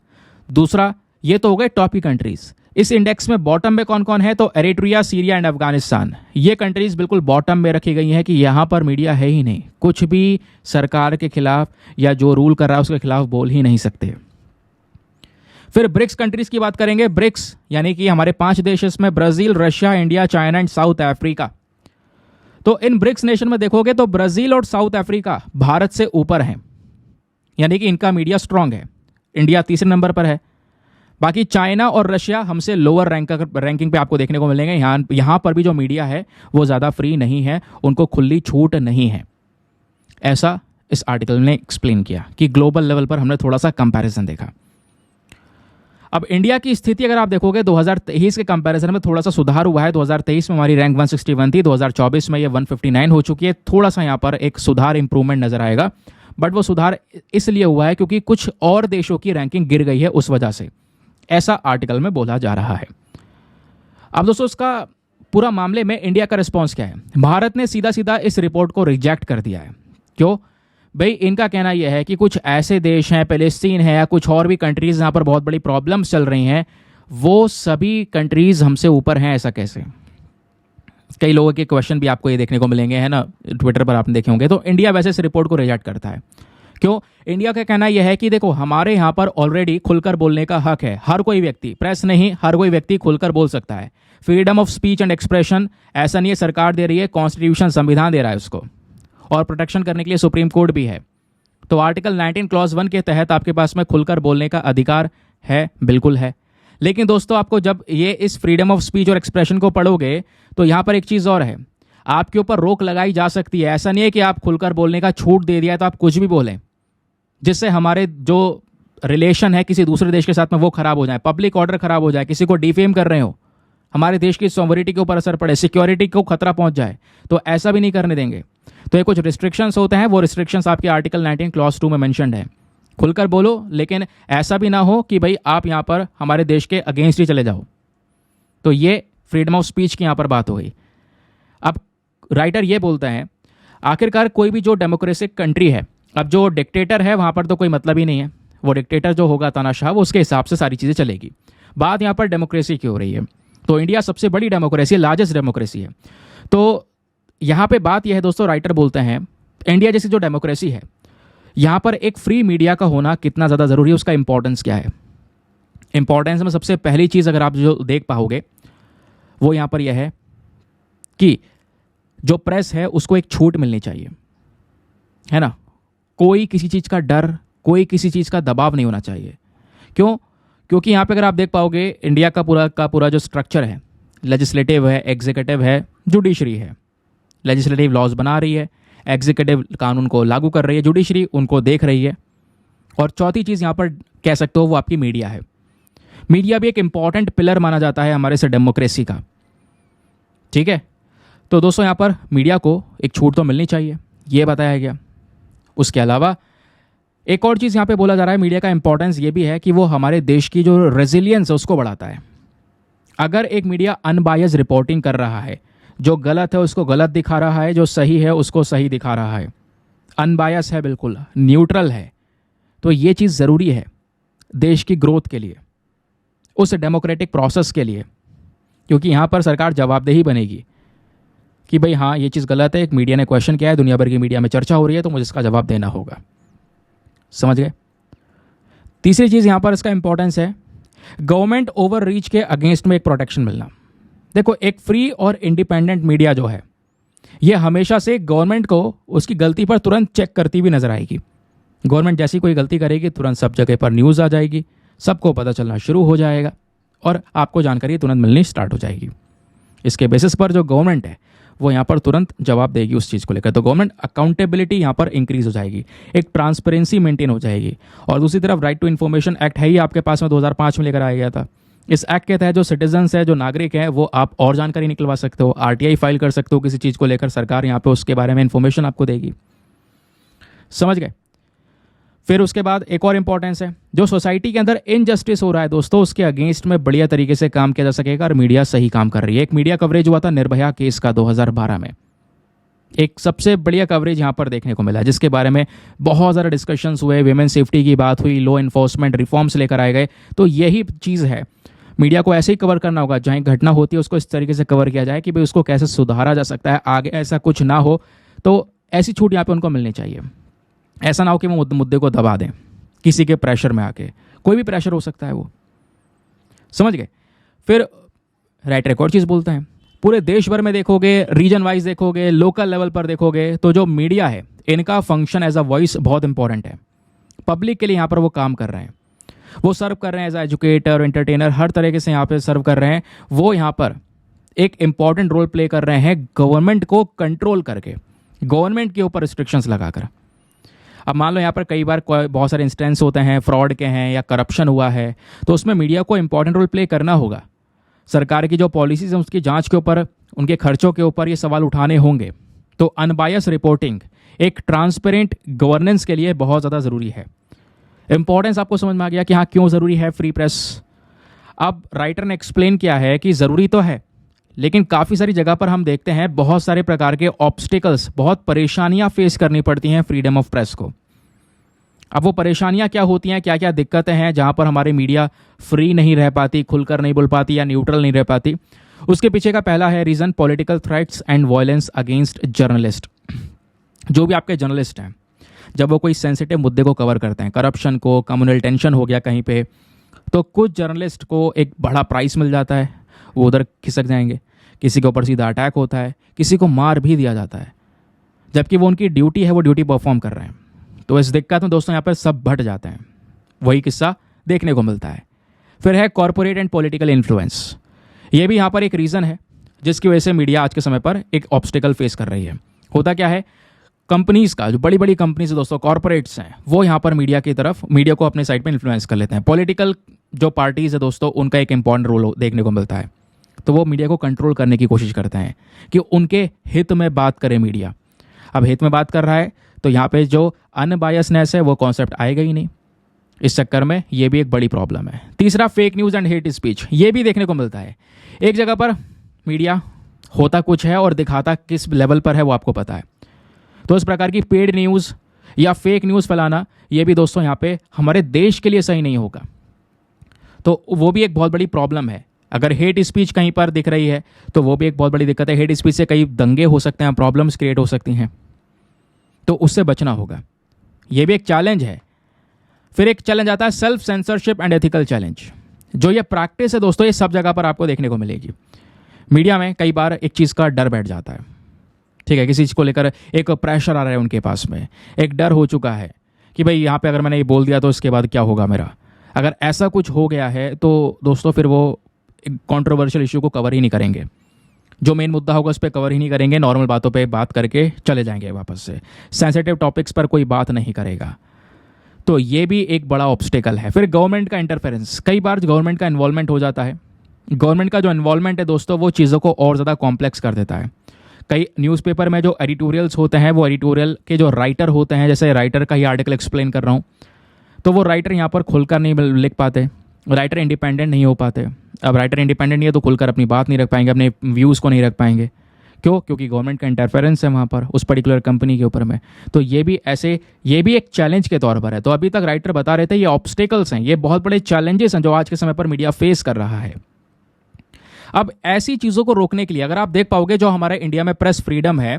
दूसरा, ये तो हो गए टॉप की कंट्रीज। इस इंडेक्स में बॉटम में कौन कौन है, तो एरिट्रिया, सीरिया एंड अफगानिस्तान, ये कंट्रीज बिल्कुल बॉटम में रखी गई हैं कि यहाँ पर मीडिया है ही नहीं, कुछ भी सरकार के खिलाफ या जो रूल कर रहा है उसके खिलाफ बोल ही नहीं सकते। फिर ब्रिक्स कंट्रीज की बात करेंगे। ब्रिक्स यानी कि हमारे 5 देश, इसमें Brazil, Russia, India, China and south Africa. तो इन ब्रिक्स नेशन में देखोगे तो ब्राजील और साउथ अफ्रीका भारत से ऊपर हैं, यानी कि इनका मीडिया स्ट्रांग है। इंडिया तीसरे नंबर पर है, बाकी चाइना और रशिया हमसे लोअर रैंकिंग पे आपको देखने को मिलेंगे। यहाँ पर भी जो मीडिया है वो ज़्यादा फ्री नहीं है, उनको खुली छूट नहीं है, ऐसा इस आर्टिकल ने एक्सप्लेन किया कि ग्लोबल लेवल पर हमने थोड़ा सा कंपैरिजन देखा। अब इंडिया की स्थिति अगर आप देखोगे 2023 के कंपैरिजन में थोड़ा सा सुधार हुआ है। 2023 में हमारी रैंक 161 थी, 2024 में ये 159 हो चुकी है। थोड़ा सा यहाँ पर एक सुधार, इंप्रूवमेंट नजर आएगा, बट वो सुधार इसलिए हुआ है क्योंकि कुछ और देशों की रैंकिंग गिर गई है उस वजह से, ऐसा आर्टिकल में बोला जा रहा है। अब दोस्तों इसका पूरा मामले में इंडिया का रिस्पॉन्स क्या है। भारत ने सीधा सीधा इस रिपोर्ट को रिजेक्ट कर दिया है। क्यों भाई, इनका कहना यह है कि कुछ ऐसे देश हैं, पैलेस्टीन है या कुछ और भी कंट्रीज जहाँ पर बहुत बड़ी प्रॉब्लम्स चल रही हैं, वो सभी कंट्रीज हमसे ऊपर हैं, ऐसा कैसे। कई लोगों के क्वेश्चन भी आपको ये देखने को मिलेंगे, है ना, ट्विटर पर आपने देखे होंगे। तो इंडिया वैसे इस रिपोर्ट को रिजेक्ट करता है। क्यों, इंडिया का कहना यह है कि देखो हमारे यहाँ पर ऑलरेडी खुलकर बोलने का हक है, हर कोई व्यक्ति, प्रेस नहीं, हर कोई व्यक्ति खुलकर बोल सकता है। Freedom of speech and expression ऐसा नहीं है सरकार दे रही है, कॉन्स्टिट्यूशन, संविधान दे रहा है उसको, और प्रोटेक्शन करने के लिए सुप्रीम कोर्ट भी है। तो आर्टिकल 19 क्लॉज 1 के तहत आपके पास में खुलकर बोलने का अधिकार है, बिल्कुल है। लेकिन दोस्तों आपको जब ये इस फ्रीडम ऑफ स्पीच और एक्सप्रेशन को पढ़ोगे तो यहाँ पर एक चीज़ और है, आपके ऊपर रोक लगाई जा सकती है। ऐसा नहीं है कि आप खुलकर बोलने का छूट दे दिया तो आप कुछ भी बोलें, जिससे हमारे जो रिलेशन है किसी दूसरे देश के साथ में वो खराब हो जाए, पब्लिक ऑर्डर खराब हो जाए, किसी को डिफेम कर रहे हो, हमारे देश की सॉवरिटी के ऊपर असर पड़े, सिक्योरिटी को खतरा पहुंच जाए, तो ऐसा भी नहीं करने देंगे। तो ये कुछ रिस्ट्रिक्शंस होते हैं, वो रिस्ट्रिक्शंस आपके आर्टिकल 19 क्लॉज 2 में मेंशन्ड है। खुलकर बोलो, लेकिन ऐसा भी ना हो कि भाई आप यहाँ पर हमारे देश के अगेंस्ट ही चले जाओ। तो ये फ्रीडम ऑफ स्पीच की यहाँ पर बात हो गई। अब राइटर ये बोलते हैं, आखिरकार कोई भी जो डेमोक्रेटिक कंट्री है, अब जो डिक्टेटर है वहाँ पर तो कोई मतलब ही नहीं है, वो डिक्टेटर जो होगा तानाशाह, वो उसके हिसाब से सारी चीज़ें चलेगी। बात यहाँ पर डेमोक्रेसी की हो रही है, तो इंडिया सबसे बड़ी डेमोक्रेसी है, लार्जेस्ट डेमोक्रेसी है। तो यहाँ पे बात यह है दोस्तों, राइटर बोलते हैं इंडिया जैसी जो डेमोक्रेसी है, यहाँ पर एक फ्री मीडिया का होना कितना ज़्यादा ज़रूरी है, उसका इंपॉर्टेंस क्या है। इंपॉर्टेंस में सबसे पहली चीज़ अगर आप जो देख पाओगे वो यहाँ पर यह है कि जो प्रेस है उसको एक छूट मिलनी चाहिए, है ना। कोई किसी चीज़ का डर, कोई किसी चीज़ का दबाव नहीं होना चाहिए। क्यों, क्योंकि यहाँ पे अगर आप देख पाओगे इंडिया का पूरा जो स्ट्रक्चर है, लेजिस्लेटिव है, एग्जीक्यूटिव है, जुडिशरी है। लेजिस्लेटिव लॉज बना रही है, एग्जीक्यूटिव कानून को लागू कर रही है, जुडिशरी उनको देख रही है, और चौथी चीज़ यहाँ पर कह सकते हो वो आपकी मीडिया है। मीडिया भी एक इंपॉर्टेंट पिलर माना जाता है हमारे से डेमोक्रेसी का, ठीक है। तो दोस्तों यहाँ पर मीडिया को एक छूट तो मिलनी चाहिए, ये बताया गया। उसके अलावा एक और चीज़ यहाँ पे बोला जा रहा है, मीडिया का इंपॉर्टेंस ये भी है कि वो हमारे देश की जो रेजिलियंस है उसको बढ़ाता है। अगर एक मीडिया अनबायस रिपोर्टिंग कर रहा है, जो गलत है उसको गलत दिखा रहा है, जो सही है उसको सही दिखा रहा है, अनबायस है, बिल्कुल न्यूट्रल है, तो ये चीज़ ज़रूरी है देश की ग्रोथ के लिए, उस डेमोक्रेटिक प्रोसेस के लिए, क्योंकि यहाँ पर सरकार जवाबदेही बनेगी कि भाई हाँ ये चीज़ गलत है, एक मीडिया ने क्वेश्चन किया है, दुनिया भर की मीडिया में चर्चा हो रही है, तो मुझे इसका जवाब देना होगा। समझ गए। तीसरी चीज़ यहाँ पर इसका इंपॉर्टेंस है, गवर्नमेंट ओवर रीच के अगेंस्ट में एक प्रोटेक्शन मिलना। देखो एक फ्री और इंडिपेंडेंट मीडिया जो है ये हमेशा से गवर्नमेंट को उसकी गलती पर तुरंत चेक करती हुई नजर आएगी। गवर्नमेंट जैसी कोई गलती करेगी तुरंत सब जगह पर न्यूज़ आ जाएगी, सबको पता चलना शुरू हो जाएगा, और आपको जानकारी तुरंत मिलनी स्टार्ट हो जाएगी। इसके बेसिस पर जो गवर्नमेंट है वो यहाँ पर तुरंत जवाब देगी उस चीज़ को लेकर। तो गवर्नमेंट अकाउंटेबिलिटी यहाँ पर इंक्रीज हो जाएगी, एक ट्रांसपेरेंसी मेंटेन हो जाएगी। और दूसरी तरफ राइट टू इन्फॉर्मेशन एक्ट है ही आपके पास में, 2005 में लेकर आया गया था। इस एक्ट के तहत जो सिटीजन्स है, जो नागरिक हैं, वो आप और जानकारी निकलवा सकते हो, आरटीआई फाइल कर सकते हो किसी चीज़ को लेकर, सरकार यहाँ पे उसके बारे में इन्फॉर्मेशन आपको देगी। समझ गए। फिर उसके बाद एक और इंपॉर्टेंस है, जो सोसाइटी के अंदर इनजस्टिस हो रहा है दोस्तों, उसके अगेंस्ट में बढ़िया तरीके से काम किया जा सकेगा, और मीडिया सही काम कर रही है। एक मीडिया कवरेज हुआ था निर्भया केस का 2012 में, एक सबसे बढ़िया कवरेज यहाँ पर देखने को मिला, जिसके बारे में बहुत ज़्यादा डिस्कशंस हुए, विमेन सेफ्टी की बात हुई, लॉ इन्फोर्समेंट रिफॉर्म्स लेकर आए गए। तो यही चीज़ है, मीडिया को ऐसे ही कवर करना होगा, जहाँ घटना होती है उसको इस तरीके से कवर किया जाए कि भाई उसको कैसे सुधारा जा सकता है, आगे ऐसा कुछ ना हो। तो ऐसी छूट यहाँ पे उनको मिलनी चाहिए। ऐसा ना हो कि वो मुद्दे को दबा दें किसी के प्रेशर में आके, कोई भी प्रेशर हो सकता है वो। समझ गए। फिर राइट रिकॉर्ड चीज़ बोलते हैं, पूरे देश भर में देखोगे, रीजन वाइज देखोगे, लोकल लेवल पर देखोगे, तो जो मीडिया है इनका फंक्शन एज अ वॉइस बहुत इंपॉर्टेंट है। पब्लिक के लिए यहाँ पर वो काम कर रहे हैं, वो सर्व कर रहे हैं एज एजुकेटर, एंटरटेनर, हर तरीके से यहाँ पे सर्व कर रहे हैं। वो यहाँ पर एक इंपॉर्टेंट रोल प्ले कर रहे हैं गवर्नमेंट को कंट्रोल करके, गवर्नमेंट के ऊपर रिस्ट्रिक्शंस लगाकर। अब मान लो यहाँ पर कई बार बहुत सारे इंस्टेंस होते हैं फ्रॉड के हैं या करप्शन हुआ है, तो उसमें मीडिया को इंपॉर्टेंट रोल प्ले करना होगा। सरकार की जो पॉलिसीज हैं उसकी जांच के ऊपर, उनके खर्चों के ऊपर ये सवाल उठाने होंगे। तो अनबायस रिपोर्टिंग, एक ट्रांसपेरेंट गवर्नेंस के लिए बहुत ज़्यादा ज़रूरी है। इंपॉर्टेंस आपको समझ में आ गया कि हाँ क्यों ज़रूरी है फ्री प्रेस। अब राइटर ने एक्सप्लेन किया है कि ज़रूरी तो है, लेकिन काफ़ी सारी जगह पर हम देखते हैं बहुत सारे प्रकार के ऑब्स्टिकल्स, बहुत परेशानियां फेस करनी पड़ती हैं फ्रीडम ऑफ प्रेस को। अब वो परेशानियां क्या होती हैं, क्या क्या दिक्कतें हैं जहां पर हमारी मीडिया फ्री नहीं रह पाती, खुलकर नहीं बोल पाती या न्यूट्रल नहीं रह पाती। उसके पीछे का पहला है reason political threats and violence against journalist. जो भी आपके जर्नलिस्ट हैं, जब वो कोई सेंसिटिव मुद्दे को कवर करते हैं, करप्शन को, कम्युनल टेंशन हो गया कहीं पे, तो कुछ जर्नलिस्ट को एक बड़ा प्राइस मिल जाता है, वो उधर खिसक जाएंगे, किसी के ऊपर सीधा अटैक होता है, किसी को मार भी दिया जाता है, जबकि वो उनकी ड्यूटी है, वो ड्यूटी परफॉर्म कर रहे हैं। तो इस दिक्कत में दोस्तों यहाँ पर सब भट जाते हैं, वही किस्सा देखने को मिलता है। फिर है कॉरपोरेट एंड पॉलिटिकल इन्फ्लुएंस। ये भी यहाँ पर एक रीज़न है जिसकी वजह से मीडिया आज के समय पर एक ऑब्स्टिकल फेस कर रही है। होता क्या है, कंपनीज़ का, जो बड़ी बड़ी कंपनीज है दोस्तों, कॉरपोरेट्स हैं, वो यहाँ पर मीडिया की तरफ, मीडिया को अपने साइड पे इन्फ्लुएंस कर लेते हैं। पॉलिटिकल जो पार्टीज़ है दोस्तों, उनका एक इंपॉर्टेंट रोल देखने को मिलता है। तो वो मीडिया को कंट्रोल करने की कोशिश करते हैं कि उनके हित में बात करे मीडिया। अब हित में बात कर रहा है तो यहाँ पे जो अनबायसनेस है वो कॉन्सेप्ट आएगा ही नहीं। इस चक्कर में ये भी एक बड़ी प्रॉब्लम है। तीसरा fake news and hate speech, ये भी देखने को मिलता है। एक जगह पर मीडिया होता कुछ है और दिखाता किस लेवल पर है वो आपको पता है। तो इस प्रकार की पेड न्यूज़ या फेक न्यूज़ फैलाना, ये भी दोस्तों यहाँ पे हमारे देश के लिए सही नहीं होगा। तो वो भी एक बहुत बड़ी प्रॉब्लम है। अगर हेट स्पीच कहीं पर दिख रही है तो वो भी एक बहुत बड़ी दिक्कत है। हेट स्पीच से कई दंगे हो सकते हैं, प्रॉब्लम्स क्रिएट हो सकती हैं, तो उससे बचना होगा। ये भी एक चैलेंज है। फिर एक चैलेंज आता है self censorship and ethical challenge. जो ये प्रैक्टिस है दोस्तों, ये सब जगह पर आपको देखने को मिलेगी। मीडिया में कई बार एक चीज़ का डर बैठ जाता है, ठीक है, किसी चीज़ को लेकर एक प्रेशर आ रहा है उनके पास में, एक डर हो चुका है कि भाई यहाँ पे अगर मैंने ये बोल दिया तो इसके बाद क्या होगा मेरा। अगर ऐसा कुछ हो गया है तो दोस्तों फिर वो कंट्रोवर्शियल इशू को कवर ही नहीं करेंगे, जो मेन मुद्दा होगा उस पर कवर ही नहीं करेंगे, नॉर्मल बातों पे बात करके चले जाएंगे वापस से, सेंसिटिव टॉपिक्स पर कोई बात नहीं करेगा। तो ये भी एक बड़ा ऑब्स्टिकल है। फिर गवर्नमेंट का इंटरफेरेंस, कई बार गवर्नमेंट का इन्वॉल्वमेंट हो जाता है। गवर्नमेंट का जो इन्वॉल्वमेंट है दोस्तों, वो चीज़ों को और ज़्यादा कॉम्प्लेक्स कर देता है। कई न्यूज़पेपर में जो एडिटोरियल्स होते हैं, वो एडिटोरियल के जो राइटर होते हैं, जैसे राइटर का ही आर्टिकल एक्सप्लेन कर रहा हूँ, तो वो राइटर यहाँ पर खुलकर नहीं लिख पाते, राइटर इंडिपेंडेंट नहीं हो पाते। अब राइटर इंडिपेंडेंट नहीं है तो खुलकर अपनी बात नहीं रख पाएंगे, अपने व्यूज़ को नहीं रख पाएंगे। क्यों? क्योंकि गवर्नमेंट का इंटरफेरेंस है वहाँ पर उस पर्टिकुलर कंपनी के ऊपर में। तो ये भी एक चैलेंज के तौर पर है। तो अभी तक राइटर बता रहे थे ये ऑब्स्टिकल्स हैं, ये बहुत बड़े चैलेंजेस हैं जो आज के समय पर मीडिया फेस कर रहा है। अब ऐसी चीज़ों को रोकने के लिए अगर आप देख पाओगे, जो हमारे इंडिया में प्रेस फ्रीडम है,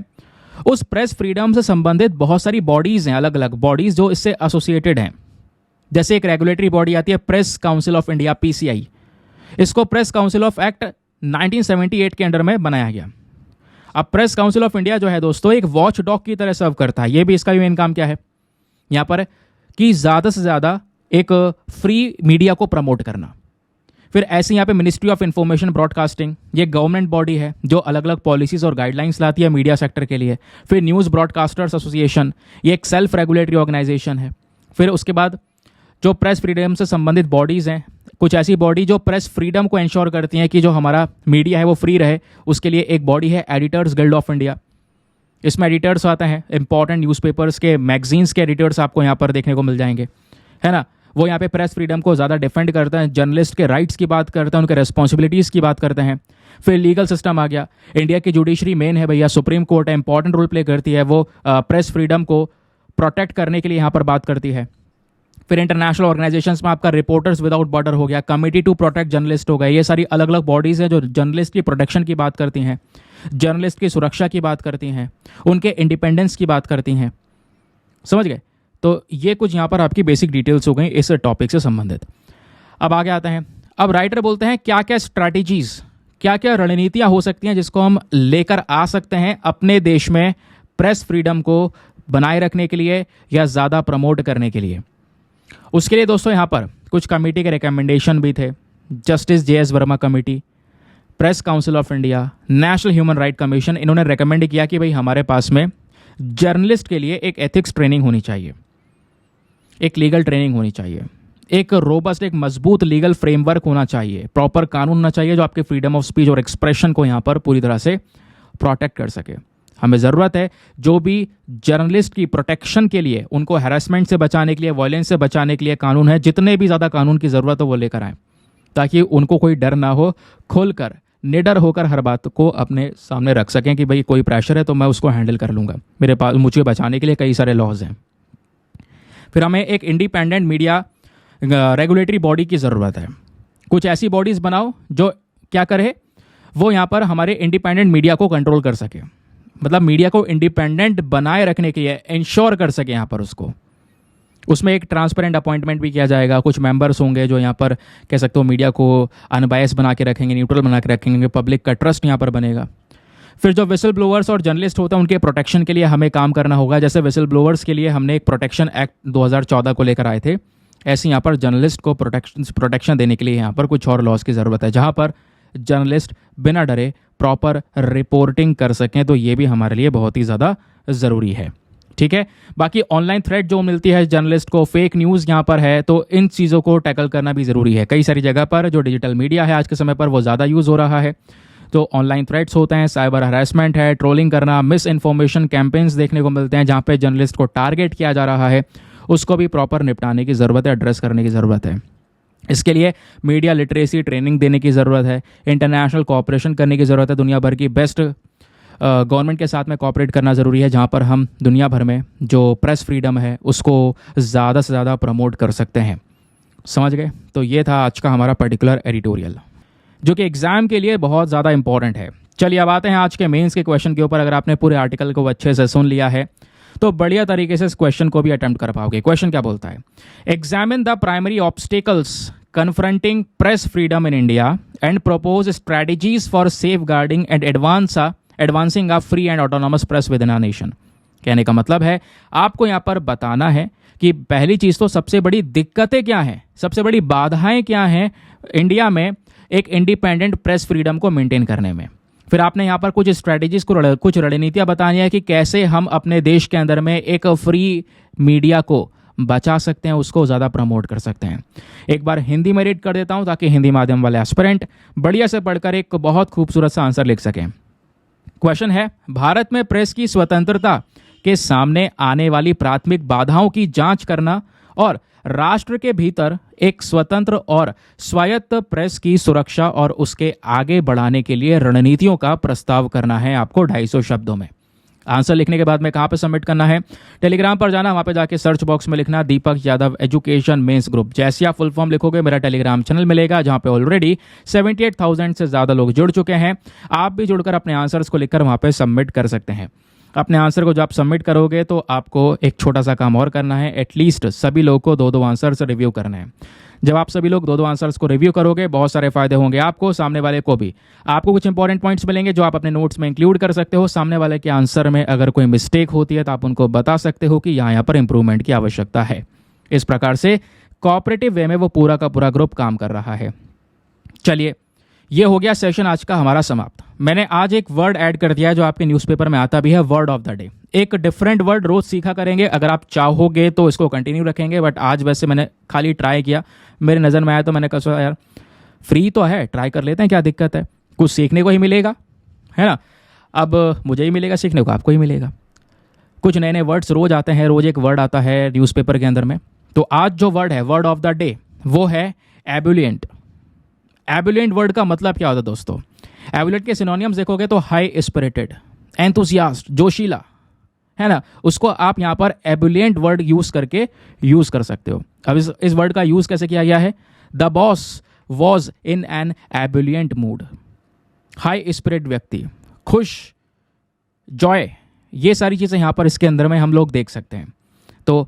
उस प्रेस फ्रीडम से संबंधित बहुत सारी बॉडीज़ हैं, अलग अलग बॉडीज़ जो इससे एसोसिएटेड हैं। जैसे एक रेगुलेटरी बॉडी आती है press council of India, PCI. इसको प्रेस काउंसिल ऑफ एक्ट 1978 के अंडर में बनाया गया। अब प्रेस काउंसिल ऑफ इंडिया जो है दोस्तों, एक वॉच डॉग की तरह सर्व करता है। ये भी इसका भी मेन काम क्या है यहाँ पर कि ज़्यादा से ज़्यादा एक फ्री मीडिया को प्रमोट करना। फिर ऐसे यहाँ पे मिनिस्ट्री ऑफ इंफॉर्मेशन ब्रॉडकास्टिंग, ये गवर्नमेंट बॉडी है जो अलग अलग पॉलिसीज और गाइडलाइंस लाती है मीडिया सेक्टर के लिए। फिर न्यूज़ ब्रॉडकास्टर्स एसोसिएशन, ये एक सेल्फ रेगुलेटरी ऑर्गेनाइजेशन है। फिर उसके बाद जो प्रेस फ्रीडम से संबंधित बॉडीज़ हैं, कुछ ऐसी बॉडी जो प्रेस फ्रीडम को इंश्योर करती हैं कि जो हमारा मीडिया है वो फ्री रहे, उसके लिए एक बॉडी है एडिटर्स गिल्ड ऑफ इंडिया। इसमें एडिटर्स आते हैं, इंपॉर्टेंट न्यूज़पेपर्स के, मैगजीन्स के एडिटर्स आपको यहाँ पर देखने को मिल जाएंगे, है ना। वो यहाँ पे प्रेस फ्रीडम को ज़्यादा डिफेंड करते हैं, जर्नलिस्ट के राइट्स की बात करते हैं, उनके रिस्पॉन्सिबिलिटीज़ की बात करते हैं। फिर लीगल सिस्टम आ गया, इंडिया की जुडिशरी मेन है भैया, सुप्रीम कोर्ट है, इंपॉर्टेंट रोल प्ले करती है, वो प्रेस फ्रीडम को प्रोटेक्ट करने के लिए यहाँ पर बात करती है। फिर इंटरनेशनल ऑर्गेनाइजेशंस में आपका रिपोर्टर्स विदाउट बॉर्डर हो गया, कमिटी टू प्रोटेक्ट जर्नलिस्ट हो गए, ये सारी अलग अलग बॉडीज़ हैं जो जर्नलिस्ट की प्रोटेक्शन की बात करती हैं, जर्नलिस्ट की सुरक्षा की बात करती हैं, उनके इंडिपेंडेंस की बात करती हैं। समझ गए? तो ये कुछ यहाँ पर आपकी बेसिक डिटेल्स हो गई इस टॉपिक से संबंधित। अब आगे आते हैं। अब राइटर बोलते हैं क्या क्या स्ट्रैटेजीज, क्या क्या रणनीतियाँ हो सकती हैं जिसको हम लेकर आ सकते हैं अपने देश में प्रेस फ्रीडम को बनाए रखने के लिए या ज़्यादा प्रमोट करने के लिए। उसके लिए दोस्तों यहाँ पर कुछ कमेटी के रिकमेंडेशन भी थे। Justice JS Verma committee, press council of India, national human right commission, इन्होंने रिकमेंड किया कि भाई हमारे पास में जर्नलिस्ट के लिए एक एथिक्स ट्रेनिंग होनी चाहिए, एक लीगल ट्रेनिंग होनी चाहिए, एक रोबस्ट, एक मजबूत लीगल फ्रेमवर्क होना चाहिए, प्रॉपर कानून होना चाहिए जो आपके फ्रीडम ऑफ स्पीच और एक्सप्रेशन को यहाँ पर पूरी तरह से प्रोटेक्ट कर सके। हमें ज़रूरत है जो भी जर्नलिस्ट की प्रोटेक्शन के लिए, उनको हैरेसमेंट से बचाने के लिए, वायलेंस से बचाने के लिए कानून है, जितने भी ज़्यादा कानून की ज़रूरत हो वो लेकर आएँ, ताकि उनको कोई डर ना हो, खुलकर निडर होकर हर बात को अपने सामने रख सकें कि भाई कोई प्रेशर है तो मैं उसको हैंडल कर लूँगा, मेरे पास मुझे बचाने के लिए कई सारे लॉज हैं। फिर हमें एक इंडिपेंडेंट मीडिया रेगुलेटरी बॉडी की ज़रूरत है। कुछ ऐसी बॉडीज़ बनाओ जो क्या करे, वो यहाँ पर हमारे इंडिपेंडेंट मीडिया को कंट्रोल कर सके, मतलब मीडिया को इंडिपेंडेंट बनाए रखने के लिए इंश्योर कर सके यहाँ पर उसको। उसमें एक ट्रांसपेरेंट अपॉइंटमेंट भी किया जाएगा, कुछ मेंबर्स होंगे जो यहाँ पर कह सकते हो मीडिया को अनबायस बना के रखेंगे, न्यूट्रल बना के रखेंगे, पब्लिक का ट्रस्ट यहाँ पर बनेगा। फिर जो विसल ब्लोअर्स और जर्नलिस्ट होते हैं उनके प्रोटेक्शन के लिए हमें काम करना होगा। जैसे विसल ब्लोअर्स के लिए हमने एक प्रोटेक्शन एक्ट 2014 को लेकर आए थे, ऐसे यहाँ पर जर्नलिस्ट को प्रोटेक्शन देने के लिए यहाँ पर कुछ और लॉज की ज़रूरत है, जहाँ पर जर्नलिस्ट बिना डरे प्रॉपर रिपोर्टिंग कर सकें। तो ये भी हमारे लिए बहुत ही ज़्यादा ज़रूरी है। ठीक है, बाकी ऑनलाइन थ्रेट जो मिलती है जर्नलिस्ट को, फेक न्यूज़ यहाँ पर है, तो इन चीज़ों को टैकल करना भी ज़रूरी है। कई सारी जगह पर जो डिजिटल मीडिया है आज के समय पर वो ज़्यादा यूज़ हो रहा है, तो ऑनलाइन थ्रेट्स होते हैं, साइबर हरासमेंट है, ट्रोलिंग करना, मिस इन्फॉर्मेशन कैंपेन्स देखने को मिलते हैं जहाँ पे जर्नलिस्ट को टारगेट किया जा रहा है, उसको भी प्रॉपर निपटाने की ज़रूरत है, एड्रेस करने की ज़रूरत है। इसके लिए मीडिया लिटरेसी ट्रेनिंग देने की ज़रूरत है, इंटरनेशनल कोऑपरेशन करने की ज़रूरत है, दुनिया भर की बेस्ट गवर्नमेंट के साथ में कोऑपरेट करना ज़रूरी है, जहाँ पर हम दुनिया भर में जो प्रेस फ्रीडम है उसको ज़्यादा से ज़्यादा प्रमोट कर सकते हैं। समझ गए? तो ये था आज का हमारा पर्टिकुलर एडिटोरियल, जो कि एग्ज़ाम के लिए बहुत ज़्यादा इंपॉर्टेंट है। चलिए अब आते हैं आज के मेंस के क्वेश्चन के ऊपर। अगर आपने पूरे आर्टिकल को अच्छे से सुन लिया है तो बढ़िया तरीके से इस क्वेश्चन को भी अटेम्प्ट कर पाओगे। क्वेश्चन क्या बोलता है? Examine the primary obstacles confronting press freedom in India and propose strategies for safeguarding and advancing a free and autonomous press within a nation. कहने का मतलब है आपको यहाँ पर बताना है कि पहली चीज़ तो सबसे बड़ी दिक्कतें क्या हैं, सबसे बड़ी बाधाएं क्या हैं इंडिया में एक इंडिपेंडेंट प्रेस फ्रीडम को मेंटेन करने में। फिर आपने यहाँ पर कुछ स्ट्रैटेजीज को, कुछ रणनीतियाँ बतानी है कि कैसे हम अपने देश के अंदर में एक फ्री मीडिया को बचा सकते हैं, उसको ज़्यादा प्रमोट कर सकते हैं। एक बार हिंदी में रीड कर देता हूँ ताकि हिंदी माध्यम वाले एस्पिरेंट बढ़िया से पढ़कर एक बहुत खूबसूरत सा आंसर लिख सकें। क्वेश्चन है, भारत में प्रेस की स्वतंत्रता के सामने आने वाली प्राथमिक बाधाओं की जांच करना और राष्ट्र के भीतर एक स्वतंत्र और स्वायत्त प्रेस की सुरक्षा और उसके आगे बढ़ाने के लिए रणनीतियों का प्रस्ताव करना है आपको 250 शब्दों में। आंसर लिखने के बाद में कहाँ पे सबमिट करना है? टेलीग्राम पर जाना, वहाँ पे जाके सर्च बॉक्स में लिखना दीपक यादव एजुकेशन मेंस ग्रुप। जैसे आप फुल फॉर्म लिखोगे मेरा टेलीग्राम चैनल मिलेगा जहाँ पे ऑलरेडी 78,000 से ज़्यादा लोग जुड़ चुके हैं। आप भी जुड़कर अपने आंसर्स को लिखकर वहाँ पे सबमिट कर सकते हैं। अपने आंसर को जब आप सबमिट करोगे तो आपको एक छोटा सा काम और करना है, एटलीस्ट सभी लोगों को 2-2 आंसर्स रिव्यू करना है। जब आप सभी लोग 2-2 आंसर्स को रिव्यू करोगे बहुत सारे फायदे होंगे आपको, सामने वाले को भी। आपको कुछ इंपॉर्टेंट पॉइंट्स मिलेंगे जो आप अपने नोट्स में इंक्लूड कर सकते हो। सामने वाले के आंसर में अगर कोई मिस्टेक होती है तो आप उनको बता सकते हो कि यहाँ पर इंप्रूवमेंट की आवश्यकता है। इस प्रकार से कोऑपरेटिव वे में वो पूरा का पूरा ग्रुप काम कर रहा है। चलिए, ये हो गया सेशन आज का हमारा समाप्त। मैंने आज एक वर्ड ऐड कर दिया है जो आपके न्यूज़पेपर में आता भी है, वर्ड ऑफ द डे। एक डिफरेंट वर्ड रोज सीखा करेंगे, अगर आप चाहोगे तो इसको कंटिन्यू रखेंगे, बट आज वैसे मैंने खाली ट्राई किया, मेरे नज़र में आया तो मैंने कहा यार फ्री तो है, ट्राई कर लेते हैं, क्या दिक्कत है, कुछ सीखने को ही मिलेगा, है ना। अब मुझे ही मिलेगा सीखने को, आपको ही मिलेगा। कुछ नए नए वर्ड्स रोज आते हैं, रोज एक वर्ड आता है न्यूज़पेपर के अंदर में। तो आज जो वर्ड है, वर्ड ऑफ द डे, वो है एबुलेंट। एबुलेंट वर्ड का मतलब क्या होता है दोस्तों? एबुलेंट के सिनोनियम्स देखोगे तो हाई स्पिरिटेड, एंथुसियास्ट, जोशीला, है ना, उसको आप यहाँ पर एबुलेंट वर्ड यूज करके यूज कर सकते हो। अब इस वर्ड का यूज कैसे किया गया है? The boss was in an ebullient mood. High spirit व्यक्ति, खुश, जॉय, ये सारी चीज़ें यहाँ पर इसके अंदर में हम लोग देख सकते हैं। तो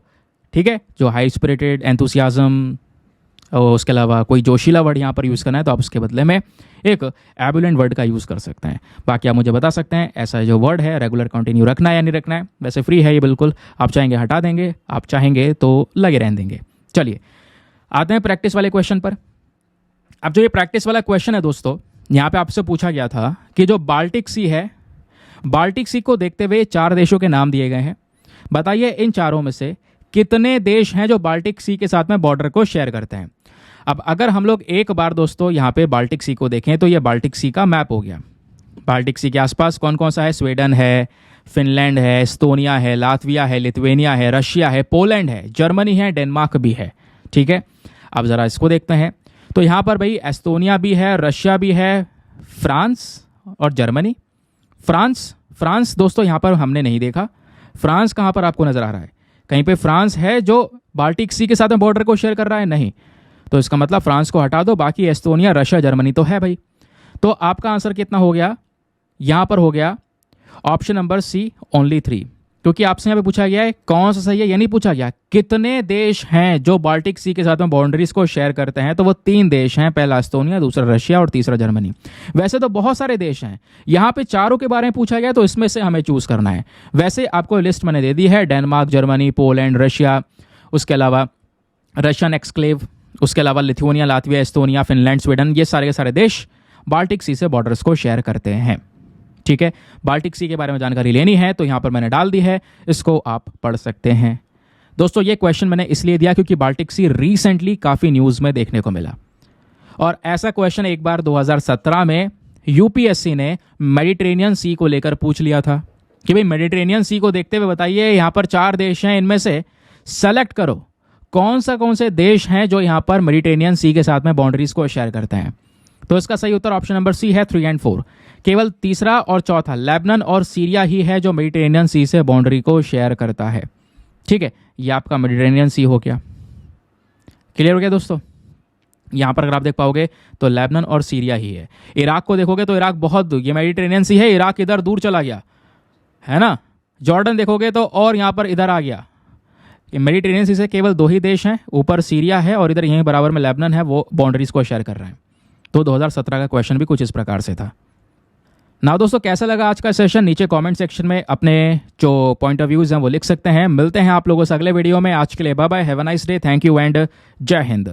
ठीक है, जो हाई स्पिरिटेड, एंथुसियाज्म, और उसके अलावा कोई जोशीला वर्ड यहाँ पर यूज़ करना है तो आप उसके बदले में एक एबुलेंट वर्ड का यूज़ कर सकते हैं। बाकी आप मुझे बता सकते हैं ऐसा जो वर्ड है रेगुलर कंटिन्यू रखना है या नहीं रखना है। वैसे फ्री है ये बिल्कुल, आप चाहेंगे हटा देंगे, आप चाहेंगे तो लगे रहने देंगे। चलिए आते हैं प्रैक्टिस वाले क्वेश्चन पर। अब जो ये प्रैक्टिस वाला क्वेश्चन है दोस्तों, यहाँ पे आपसे पूछा गया था कि जो बाल्टिक सी है, बाल्टिक सी को देखते हुए 4 देशों के नाम दिए गए हैं। बताइए इन चारों में से कितने देश हैं जो बाल्टिक सी के साथ में बॉर्डर को शेयर करते हैं। अब अगर हम लोग एक बार दोस्तों यहाँ पे बाल्टिक सी को देखें तो ये बाल्टिक सी का मैप हो गया। बाल्टिक सी के आसपास कौन कौन सा है? स्वीडन है, फिनलैंड है, एस्टोनिया है, लातविया है, लिथुएनिया है, रशिया है, पोलैंड है, जर्मनी है, डेनमार्क भी है। ठीक है, अब ज़रा इसको देखते हैं। तो यहाँ पर भाई एस्टोनिया भी है, रशिया भी है, फ्रांस और जर्मनी। फ्रांस दोस्तों यहाँ पर हमने नहीं देखा। फ्रांस कहाँ पर आपको नज़र आ रहा है? कहीं पे फ्रांस है जो बाल्टिक सी के साथ में बॉर्डर को शेयर कर रहा है? नहीं। तो इसका मतलब फ्रांस को हटा दो, बाकी एस्टोनिया, रशिया, जर्मनी तो है भाई। तो आपका आंसर कितना हो गया? यहाँ पर हो गया ऑप्शन नंबर सी, ओनली 3। क्योंकि आपसे यहाँ पे पूछा गया है कौन सा सही है, ये नहीं पूछा गया कितने देश हैं जो बाल्टिक सी के साथ में बाउंड्रीज को शेयर करते हैं। तो वो 3 देश हैं, पहला एस्टोनिया, दूसरा रशिया और तीसरा जर्मनी। वैसे तो बहुत सारे देश हैं, यहाँ पे चारों के बारे में पूछा गया तो इसमें से हमें चूज करना है। वैसे आपको लिस्ट मैंने दे दी है, डेनमार्क, जर्मनी, पोलैंड, रशिया, उसके अलावा रशियन एक्सक्लेव, उसके अलावा Lithuania, Latvia, Estonia, Finland, Sweden, ये सारे के सारे देश बाल्टिक सी से बॉर्डर्स को शेयर करते हैं। ठीक है, बाल्टिक सी के बारे में जानकारी लेनी है तो यहाँ पर मैंने डाल दी है, इसको आप पढ़ सकते हैं। दोस्तों ये क्वेश्चन मैंने इसलिए दिया क्योंकि बाल्टिक सी रिसेंटली काफ़ी न्यूज़ में देखने को मिला, और ऐसा क्वेश्चन एक बार 2017 में यूपीएससी ने मेडिटेरेनियन सी को लेकर पूछ लिया था कि भाई मेडिटेरेनियन सी को देखते हुए बताइए यहाँ पर 4 देश हैं, इनमें से सेलेक्ट करो कौन से देश हैं जो यहाँ पर मेडिटेरेनियन सी के साथ में बाउंड्रीज को शेयर करते हैं। तो इसका सही उत्तर ऑप्शन नंबर सी है, 3 और 4। केवल तीसरा और चौथा लेबनान और सीरिया ही है जो मेडिटेरेनियन सी से बाउंड्री को शेयर करता है। ठीक है, ये आपका मेडिटेरेनियन सी हो गया। क्लियर हो गया दोस्तों? यहाँ पर अगर आप देख पाओगे तो लेबनान और सीरिया ही है। इराक को देखोगे तो इराक बहुत दूर, ये मेडिटेरेनियन सी है, इराक इधर दूर चला गया है ना। जॉर्डन देखोगे तो और यहाँ पर इधर आ गया। मेडिटेरेनियन सी से केवल 2 ही देश हैं, ऊपर सीरिया है और इधर यहीं बराबर में लेबनान है, वो बाउंड्रीज को शेयर कर रहे हैं। तो 2017 का क्वेश्चन भी कुछ इस प्रकार से था ना। दोस्तों कैसा लगा आज का सेशन? नीचे कमेंट सेक्शन में अपने जो पॉइंट ऑफ व्यूज हैं वो लिख सकते हैं। मिलते हैं आप लोगों से अगले वीडियो में। आज के लिए bye bye, have a nice day, thank you and जय हिंद।